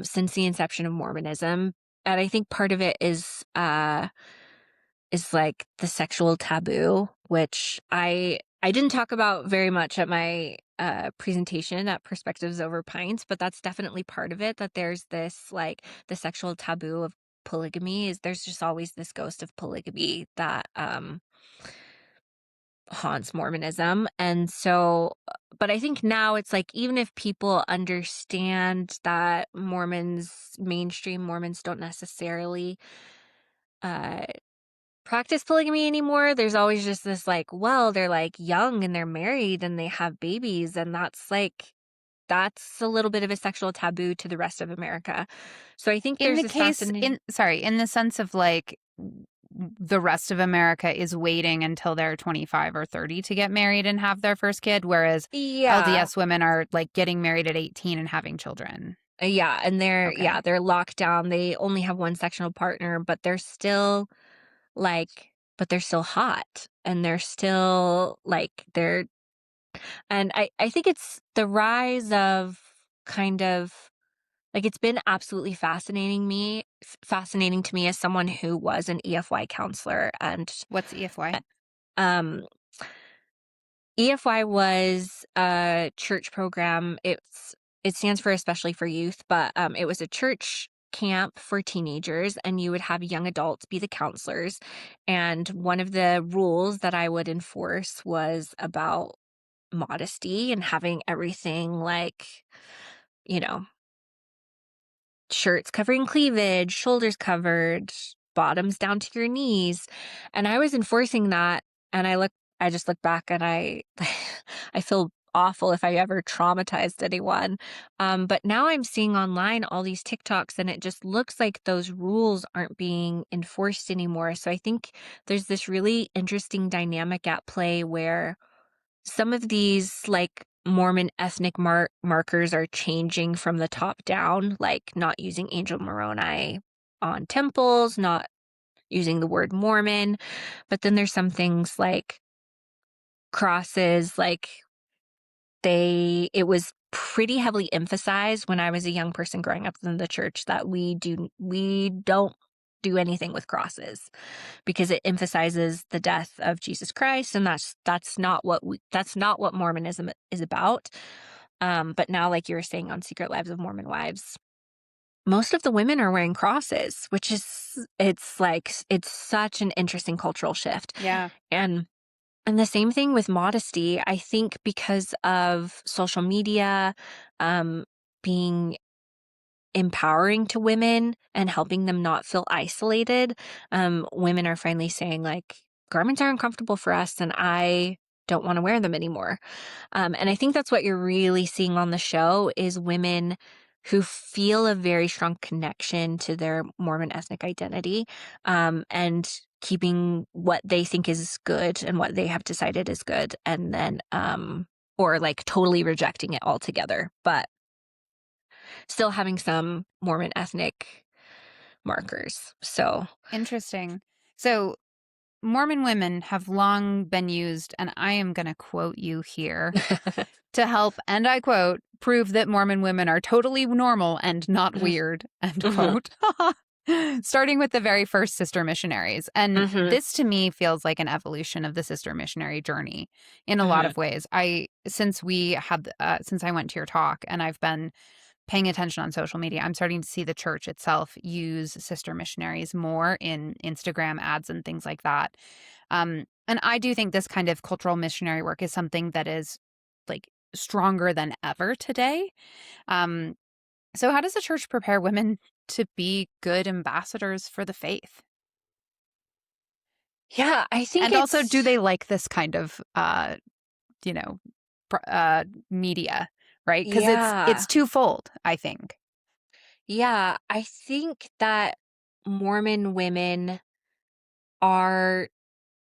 since the inception of Mormonism. And I think part of it is like the sexual taboo, which I didn't talk about very much at my presentation at Perspectives Over Pints, but that's definitely part of it. That there's this like the sexual taboo of polygamy is there's just always this ghost of polygamy that haunts Mormonism. And so, but I think now it's like, even if people understand that mainstream Mormons don't necessarily uh, practice polygamy anymore, there's always just this like, well, they're like young and they're married and they have babies. And that's a little bit of a sexual taboo to the rest of America. So I think In there's the this case, fascinating. in the sense of like the rest of America is waiting until they're 25 or 30 to get married and have their first kid, whereas Yeah. LDS women are like getting married at 18 and having children. Yeah. And Okay. they're locked down. They only have one sexual partner, but they're still like, but they're still hot and they're still like, and I think it's the rise of kind of like, it's been absolutely fascinating to me as someone who was an EFY counselor. And What's uh, EFY? um EFY was a church program. It stands for especially for youth, but it was a church camp for teenagers, and you would have young adults be the counselors. And one of the rules that I would enforce was about modesty and having everything like, you know, shirts covering cleavage, shoulders covered, bottoms down to your knees. And I was enforcing that. And I just look back and I feel awful if I ever traumatized anyone. But now I'm seeing online all these TikToks and it just looks like those rules aren't being enforced anymore. So I think there's this really interesting dynamic at play where some of these like Mormon ethnic markers are changing from the top down, like not using angel Moroni on temples, not using the word Mormon. But then there's some things like crosses, like it was pretty heavily emphasized when I was a young person growing up in the church that we don't do anything with crosses because it emphasizes the death of Jesus Christ, and that's not what Mormonism is about. But now, like you were saying on Secret Lives of Mormon Wives, most of the women are wearing crosses, which is it's like it's such an interesting cultural shift. Yeah. And the same thing with modesty. I think because of social media um being empowering to women and helping them not feel isolated, women are finally saying, like, garments are uncomfortable for us and I don't want to wear them anymore. And I think that's what you're really seeing on the show is women who feel a very strong connection to their Mormon ethnic identity, and keeping what they think is good and what they have decided is good, and then or like totally rejecting it altogether, but still having some Mormon ethnic markers. So, Interesting. So Mormon women have long been used, and I am going to quote you here, to help, and I quote, prove that Mormon women are totally normal and not mhm, weird, end mhm, quote. Starting with the very first sister missionaries. And mhm, this to me feels like an evolution of the sister missionary journey in a lot mhm, of ways. Since I went to your talk and I've been paying attention on social media, I'm starting to see the church itself use sister missionaries more in Instagram ads and things like that. And I do think this kind of cultural missionary work is something that is like stronger than ever today. Um, so how does the church prepare women to be good ambassadors for the faith? yeah, I think And also, do it's they like this kind of, you know, media, right? Because it's yeah. twofold, I think. Yeah, I think that Mormon women are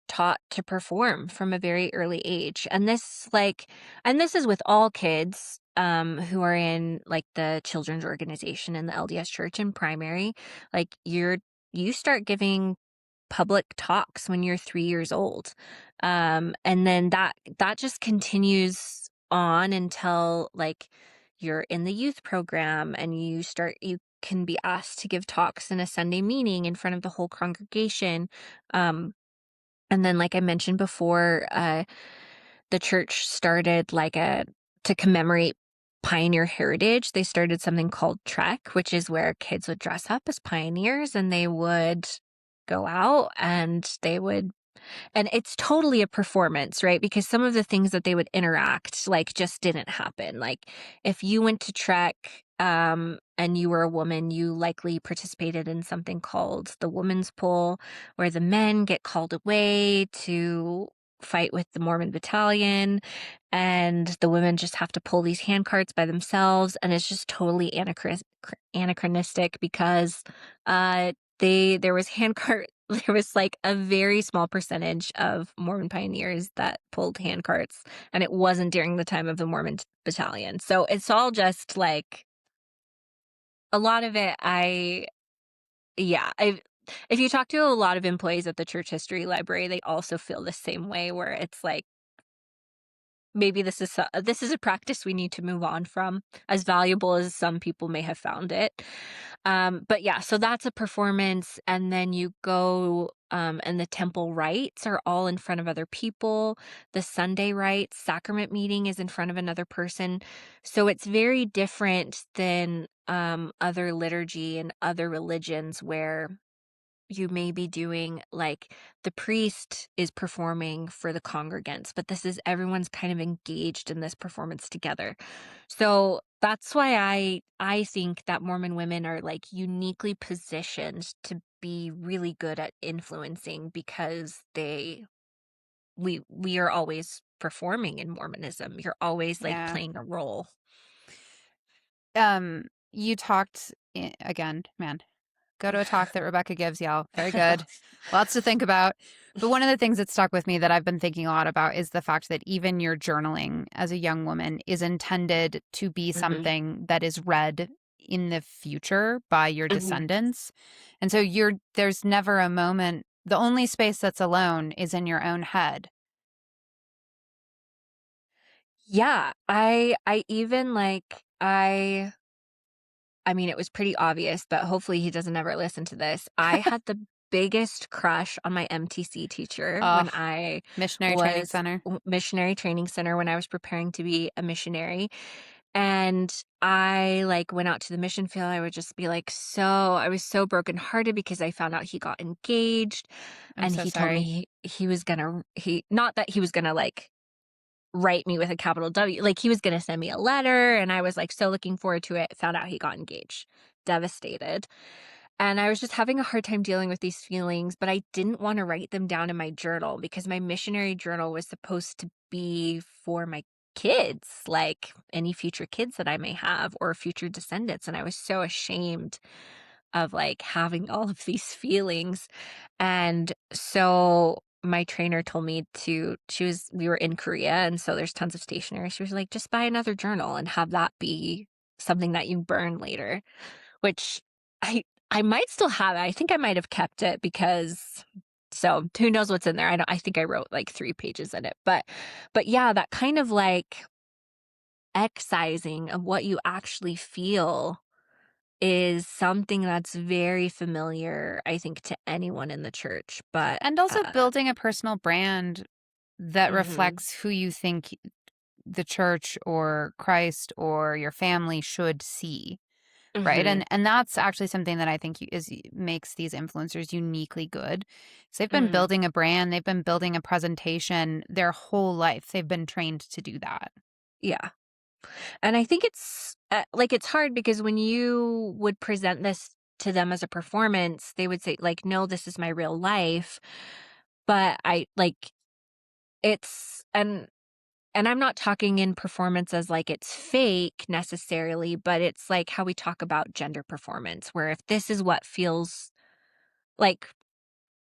taught to perform from a very early age. And this is with all kids, who are in like the children's organization in the LDS church in primary, like you start giving public talks when you're 3 years old. And then that just continues on until, like, you're in the youth program and you can be asked to give talks in a Sunday meeting in front of the whole congregation. And then, like I mentioned before, the church started to commemorate pioneer heritage. They started something called Trek, which is where kids would dress up as pioneers and they would go out and it's totally a performance, right? Because some of the things that they would interact, like, just didn't happen. Like, if you went to Trek, and you were a woman, you likely participated in something called the women's pool, where the men get called away to fight with the Mormon battalion, and the women just have to pull these hand carts by themselves, and it's just totally anachronistic because there was handcart there was like a very small percentage of Mormon pioneers that pulled hand carts, and it wasn't during the time of the Mormon battalion. So it's all just like a lot of it. Yeah, if you talk to a lot of employees at the church history library, they also feel the same way, where it's like, maybe this is a practice we need to move on from, as valuable as some people may have found it. But yeah, so that's a performance, and then you go, and the temple rites are all in front of other people. The Sunday rites, sacrament meeting is in front of another person. So it's very different than other liturgy and other religions where you may be doing, like, the priest is performing for the congregants, but this is everyone's kind of engaged in this performance together. So that's why I think that Mormon women are, like, uniquely positioned to be really good at influencing, because we are always performing in Mormonism. You're always, like, Yeah. playing a role. You talked again, man. Go to a talk that Rebekah gives, y'all. Very good. Lots to think about. But one of the things that stuck with me that I've been thinking a lot about is the fact that even your journaling as a young woman is intended to be Mhm. something that is read in the future by your Mhm. descendants. And so there's never a moment, the only space that's alone is in your own head. Yeah, I even, like, I mean, it was pretty obvious, but hopefully he doesn't ever listen to this. I had the biggest crush on my MTC teacher when Oh, I missionary training was center. missionary training center, when I was preparing to be a missionary. And I, like, went out to the mission field. I would just be like, I was so brokenhearted because I found out he got engaged, I'm and so he told me sorry. he was gonna, not that he was gonna, like, write me with a capital W. Like, he was gonna send me a letter, and I was, like, so looking forward to it. Found out he got engaged. Devastated. And I was just having a hard time dealing with these feelings, but I didn't wanna write them down in my journal, because my missionary journal was supposed to be for my kids, like, any future kids that I may have or future descendants, and I was so ashamed of, like, having all of these feelings. And so my trainer told me we were in Korea, and so there's tons of stationery. She was like, just buy another journal and have that be something that you burn later, which I might still have it. I think I might have kept it, because so who knows what's in there. I think I wrote like 3 pages in it. But yeah, that kind of, like, excising of what you actually feel is something that's very familiar, I think, to anyone in the church. But And also building a personal brand that mhm, reflects who you think the church or Christ or your family should see, right? mhm, And that's actually something that I think makes these influencers uniquely good. So they've been mhm, building a brand, they've been building a presentation their whole life. They've been trained to do that. yeah. And I think like, it's hard, because when you would present this to them as a performance, they would say, like, no, this is my real life. But I, like, it's and I'm not talking in performance as, like, it's fake necessarily, but it's like how we talk about gender performance, where if this is what feels like,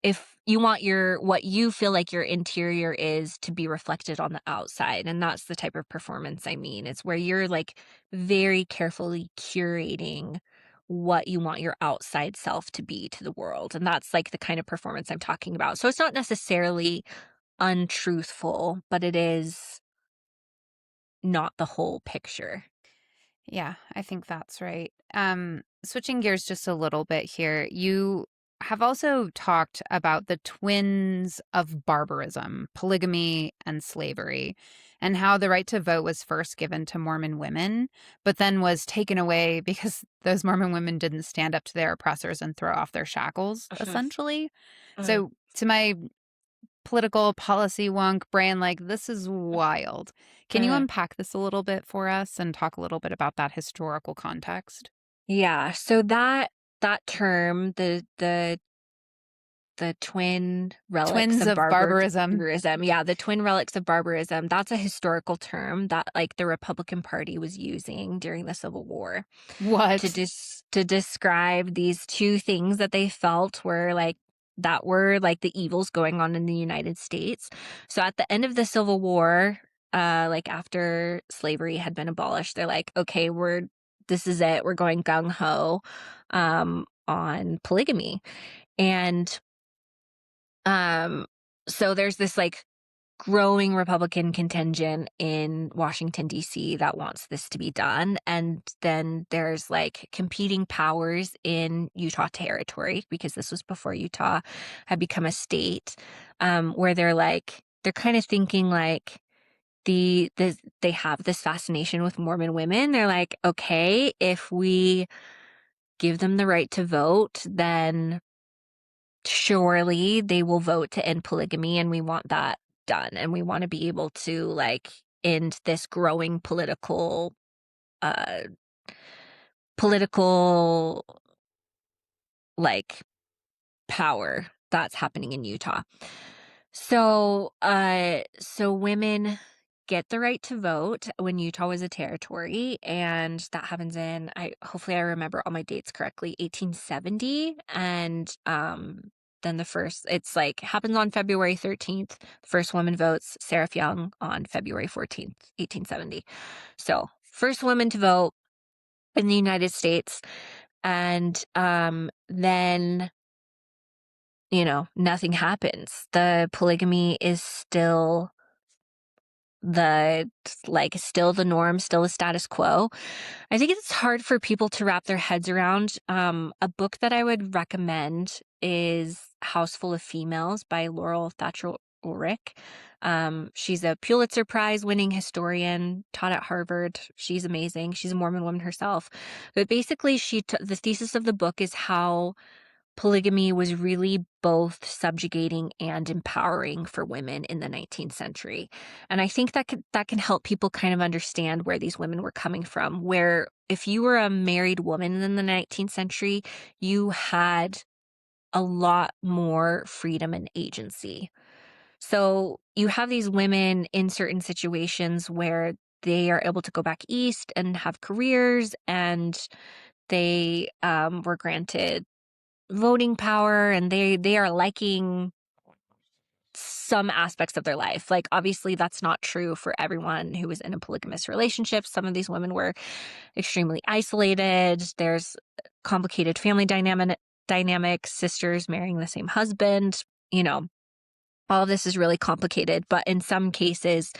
if you want your what you feel like your interior is to be reflected on the outside, and that's the type of performance I mean. It's where you're, like, very carefully curating what you want your outside self to be to the world, and that's, like, the kind of performance I'm talking about. So it's not necessarily untruthful, but it is not the whole picture. Yeah, I think that's right. Switching gears just a little bit here, you have also talked about the twins of barbarism, polygamy, and slavery, and how the right to vote was first given to Mormon women, but then was taken away because those Mormon women didn't stand up to their oppressors and throw off their shackles, Mhm, essentially. mhm, So, to my political policy wonk brain, like, this is wild. Can you mhm. unpack this a little bit for us and talk a little bit about that historical context? Yeah, so that term, the twin relics Twins of of barbarism. barbarism, yeah, the twin relics of barbarism, that's a historical term that, like, the Republican Party was using during the Civil War What? to describe these 2 things that they felt were, like, the evils going on in the United States. So at the end of the Civil War, like, after slavery had been abolished, they're like, "Okay, this is it, we're going gung ho, on polygamy." And um, so there's this, like, growing Republican contingent in Washington, D.C. that wants this to be done. And then there's, like, competing powers in Utah Territory, because this was before Utah had become a state, where they're kind of thinking, like, they have this fascination with Mormon women. They're like, okay, if we give them the right to vote, then surely they will vote to end polygamy, and we want that done, and we want to be able to, like, end this growing uh political, like, power that's happening in Utah. So women get the right to vote when Utah was a territory, and that happens in, hopefully I remember all my dates correctly, 1870. And then the first, it's like, happens on February 13th. The first woman votes, Sarah Young, on February 14th, 1870. So first woman to vote in the United States. And then, nothing happens. The polygamy is still the still the norm, still the status quo. I think it's hard for people to wrap their heads around. A book that I would recommend is House Full of Females by Laurel Thatcher Ulrich. She's a Pulitzer Prize winning historian, taught at Harvard. She's amazing. She's a Mormon woman herself. But basically, the thesis of the book is how polygamy was really both subjugating and empowering for women in the 19th century. And I think that can help people kind of understand where these women were coming from, where if you were a married woman in the 19th century, you had a lot more freedom and agency. So you have these women in certain situations where they are able to go back east and have careers, and they were granted voting power, and they are liking some aspects of their life. Like, obviously that's not true for everyone who was in a polygamous relationship. Some of these women were extremely isolated. There's complicated family dynamics, sisters marrying the same husband, you know. All of this is really complicated, but in some cases,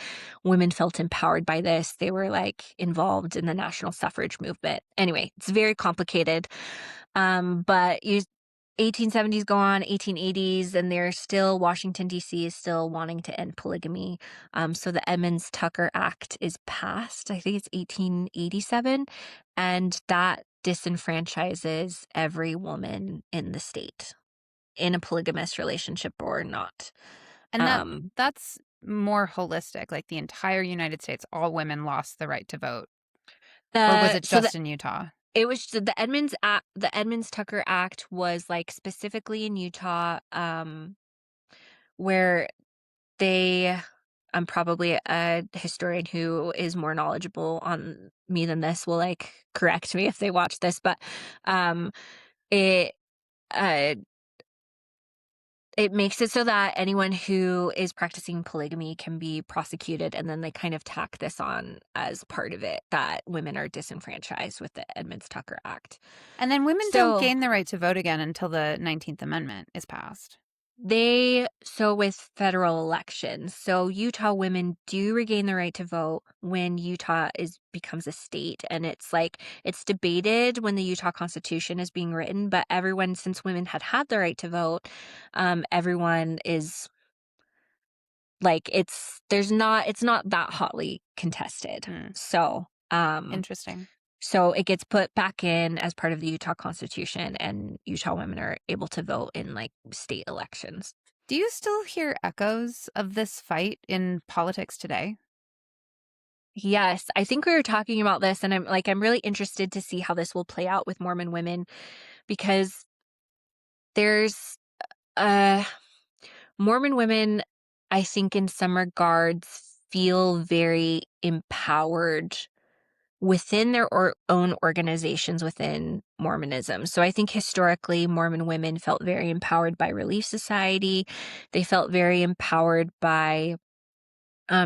women felt empowered by this. They were, like, involved in the national suffrage movement. Anyway, it's very complicated. But 1870s go on, 1880s, and they're still, Washington, D.C. is still wanting to end polygamy. So the Edmunds-Tucker Act is passed. I think it's 1887, and that disenfranchises every woman in the state in a polygamous relationship or not. And Um, that's more holistic, like the entire United States, all women lost the right to vote. Or was the it so the just in Utah? It was the Edmunds-Tucker Act was, like, specifically in Utah, where they I'm probably a historian who is more knowledgeable on me than this, will, like, correct me if they watch this, but, um, it, uh it makes it so that anyone who is practicing polygamy can be prosecuted, and then they kind of tack this on as part of it, that women are disenfranchised with the Edmunds-Tucker Act. And then women don't So gain the right to vote again until the 19th Amendment is passed. with federal elections, so Utah women do regain the right to vote when Utah becomes a state, and it's debated when the Utah Constitution is being written, but everyone, since women had the right to vote, everyone is like, it's not that hotly contested. Hmm. So, Interesting. so it gets put back in as part of the Utah Constitution, and Utah women are able to vote in, like, state elections. Do you still hear echoes of this fight in politics today? Yes, I think we were talking about this, and I'm really interested to see how this will play out with Mormon women, because there's uh Mormon women, I think in some regards feel very empowered within their own organizations within Mormonism. So I think historically Mormon women felt very empowered by Relief Society. They felt very empowered by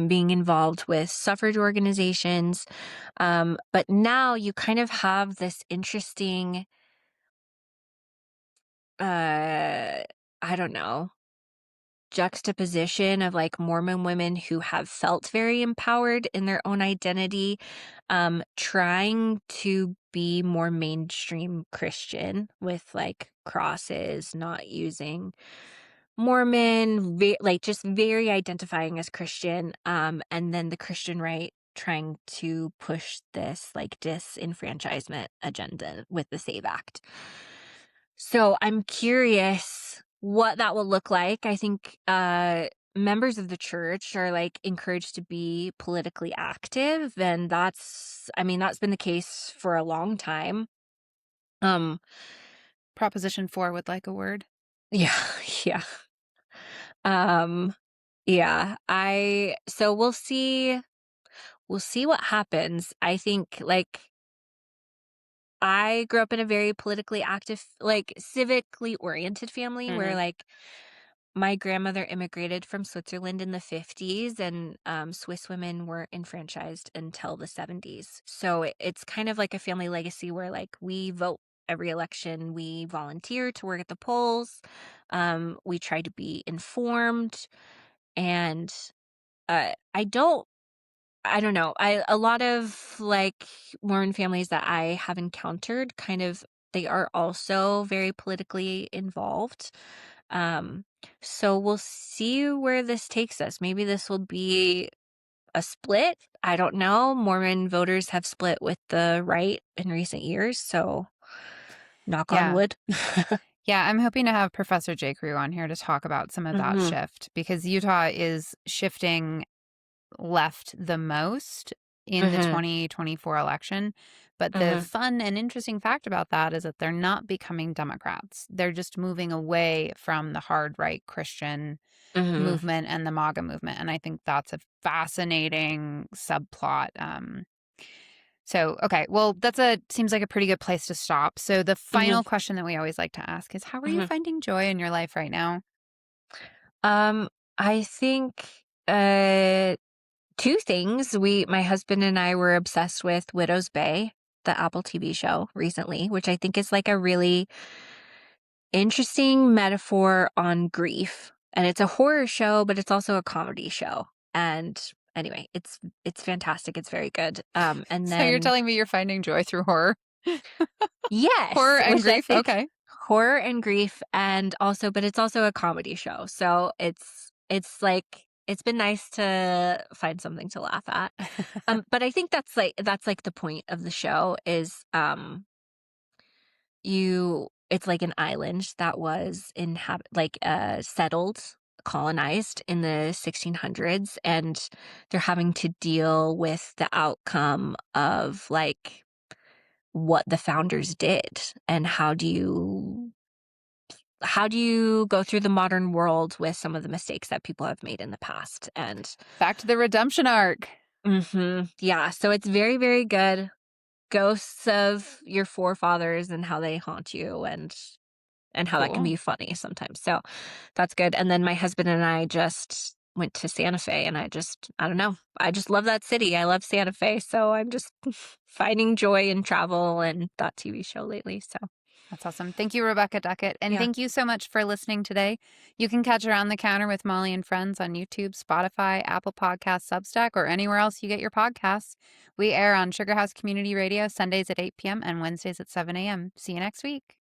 being involved with suffrage organizations. But now you kind of have this interesting, I don't know, juxtaposition of, like, Mormon women who have felt very empowered in their own identity, trying to be more mainstream Christian with, like, crosses, not using Mormon, like, just very identifying as Christian, and then the Christian right trying to push this, like, disenfranchisement agenda with the SAVE Act. So I'm curious what that will look like. I think members of the church are, like, encouraged to be politically active, and that's been the case for a long time. Um Proposition 4 would like a word. yeah, yeah. Um yeah, I so we'll see what happens. I think, like, I grew up in a very politically active, like, civically oriented family where, Hmm. like, my grandmother immigrated from Switzerland in the 50s, and Swiss women were enfranchised until the 70s. So it's kind of like a family legacy where, like, we vote every election, we volunteer to work at the polls, we try to be informed, and I don't know. A lot of, like, Mormon families that I have encountered they are also very politically involved. Um, so we'll see where this takes us. Maybe this will be a split. I don't know. Mormon voters have split with the right in recent years, so knock on Yeah. wood. Yeah, I'm hoping to have Professor J. Crew on here to talk about some of that Mhm. shift because Utah is shifting left the most in the Mhm. 2024 election. But the Mhm. fun and interesting fact about that is that they're not becoming Democrats. They're just moving away from the hard right Christian Mhm. movement and the MAGA movement. And I think that's a fascinating subplot. Okay, well, seems like a pretty good place to stop. So the Mhm. final question that we always like to ask is, how are you Mhm. finding joy in your life right now? Um, I think two things. My husband and I were obsessed with Widow's Bay, the Apple TV show recently, which I think is, like, a really interesting metaphor on grief. And it's a horror show, but it's also a comedy show. And anyway, it's fantastic. It's very good. And So you're then telling me you're finding joy through horror? Horror yes, and which I grief? think Okay. horror and grief, but it's also a comedy show. So it's been nice to find something to laugh at. But I think that's like the point of the show is it's like an island that was settled, colonized in the 1600s, and they're having to deal with the outcome of, like, what the founders did, and how do you go through the modern world with some of the mistakes that people have made in the past. And Back to the redemption arc. yeah, so it's very, very good. Ghosts of your forefathers and how they haunt you, and and how that can Cool. be funny sometimes. So that's good. And then my husband and I just went to Santa Fe, and I don't know. I just love that city. I love Santa Fe. So I'm just finding joy in travel and that TV show lately. So That's awesome. Thank you, Rebekah Duckett. And yeah. thank you so much for listening today. You can catch Around the Counter with Molly and Friends on YouTube, Spotify, Apple Podcasts, Substack, or anywhere else you get your podcasts. We air on Sugar House Community Radio Sundays at 8 p.m. and Wednesdays at 7 a.m. See you next week.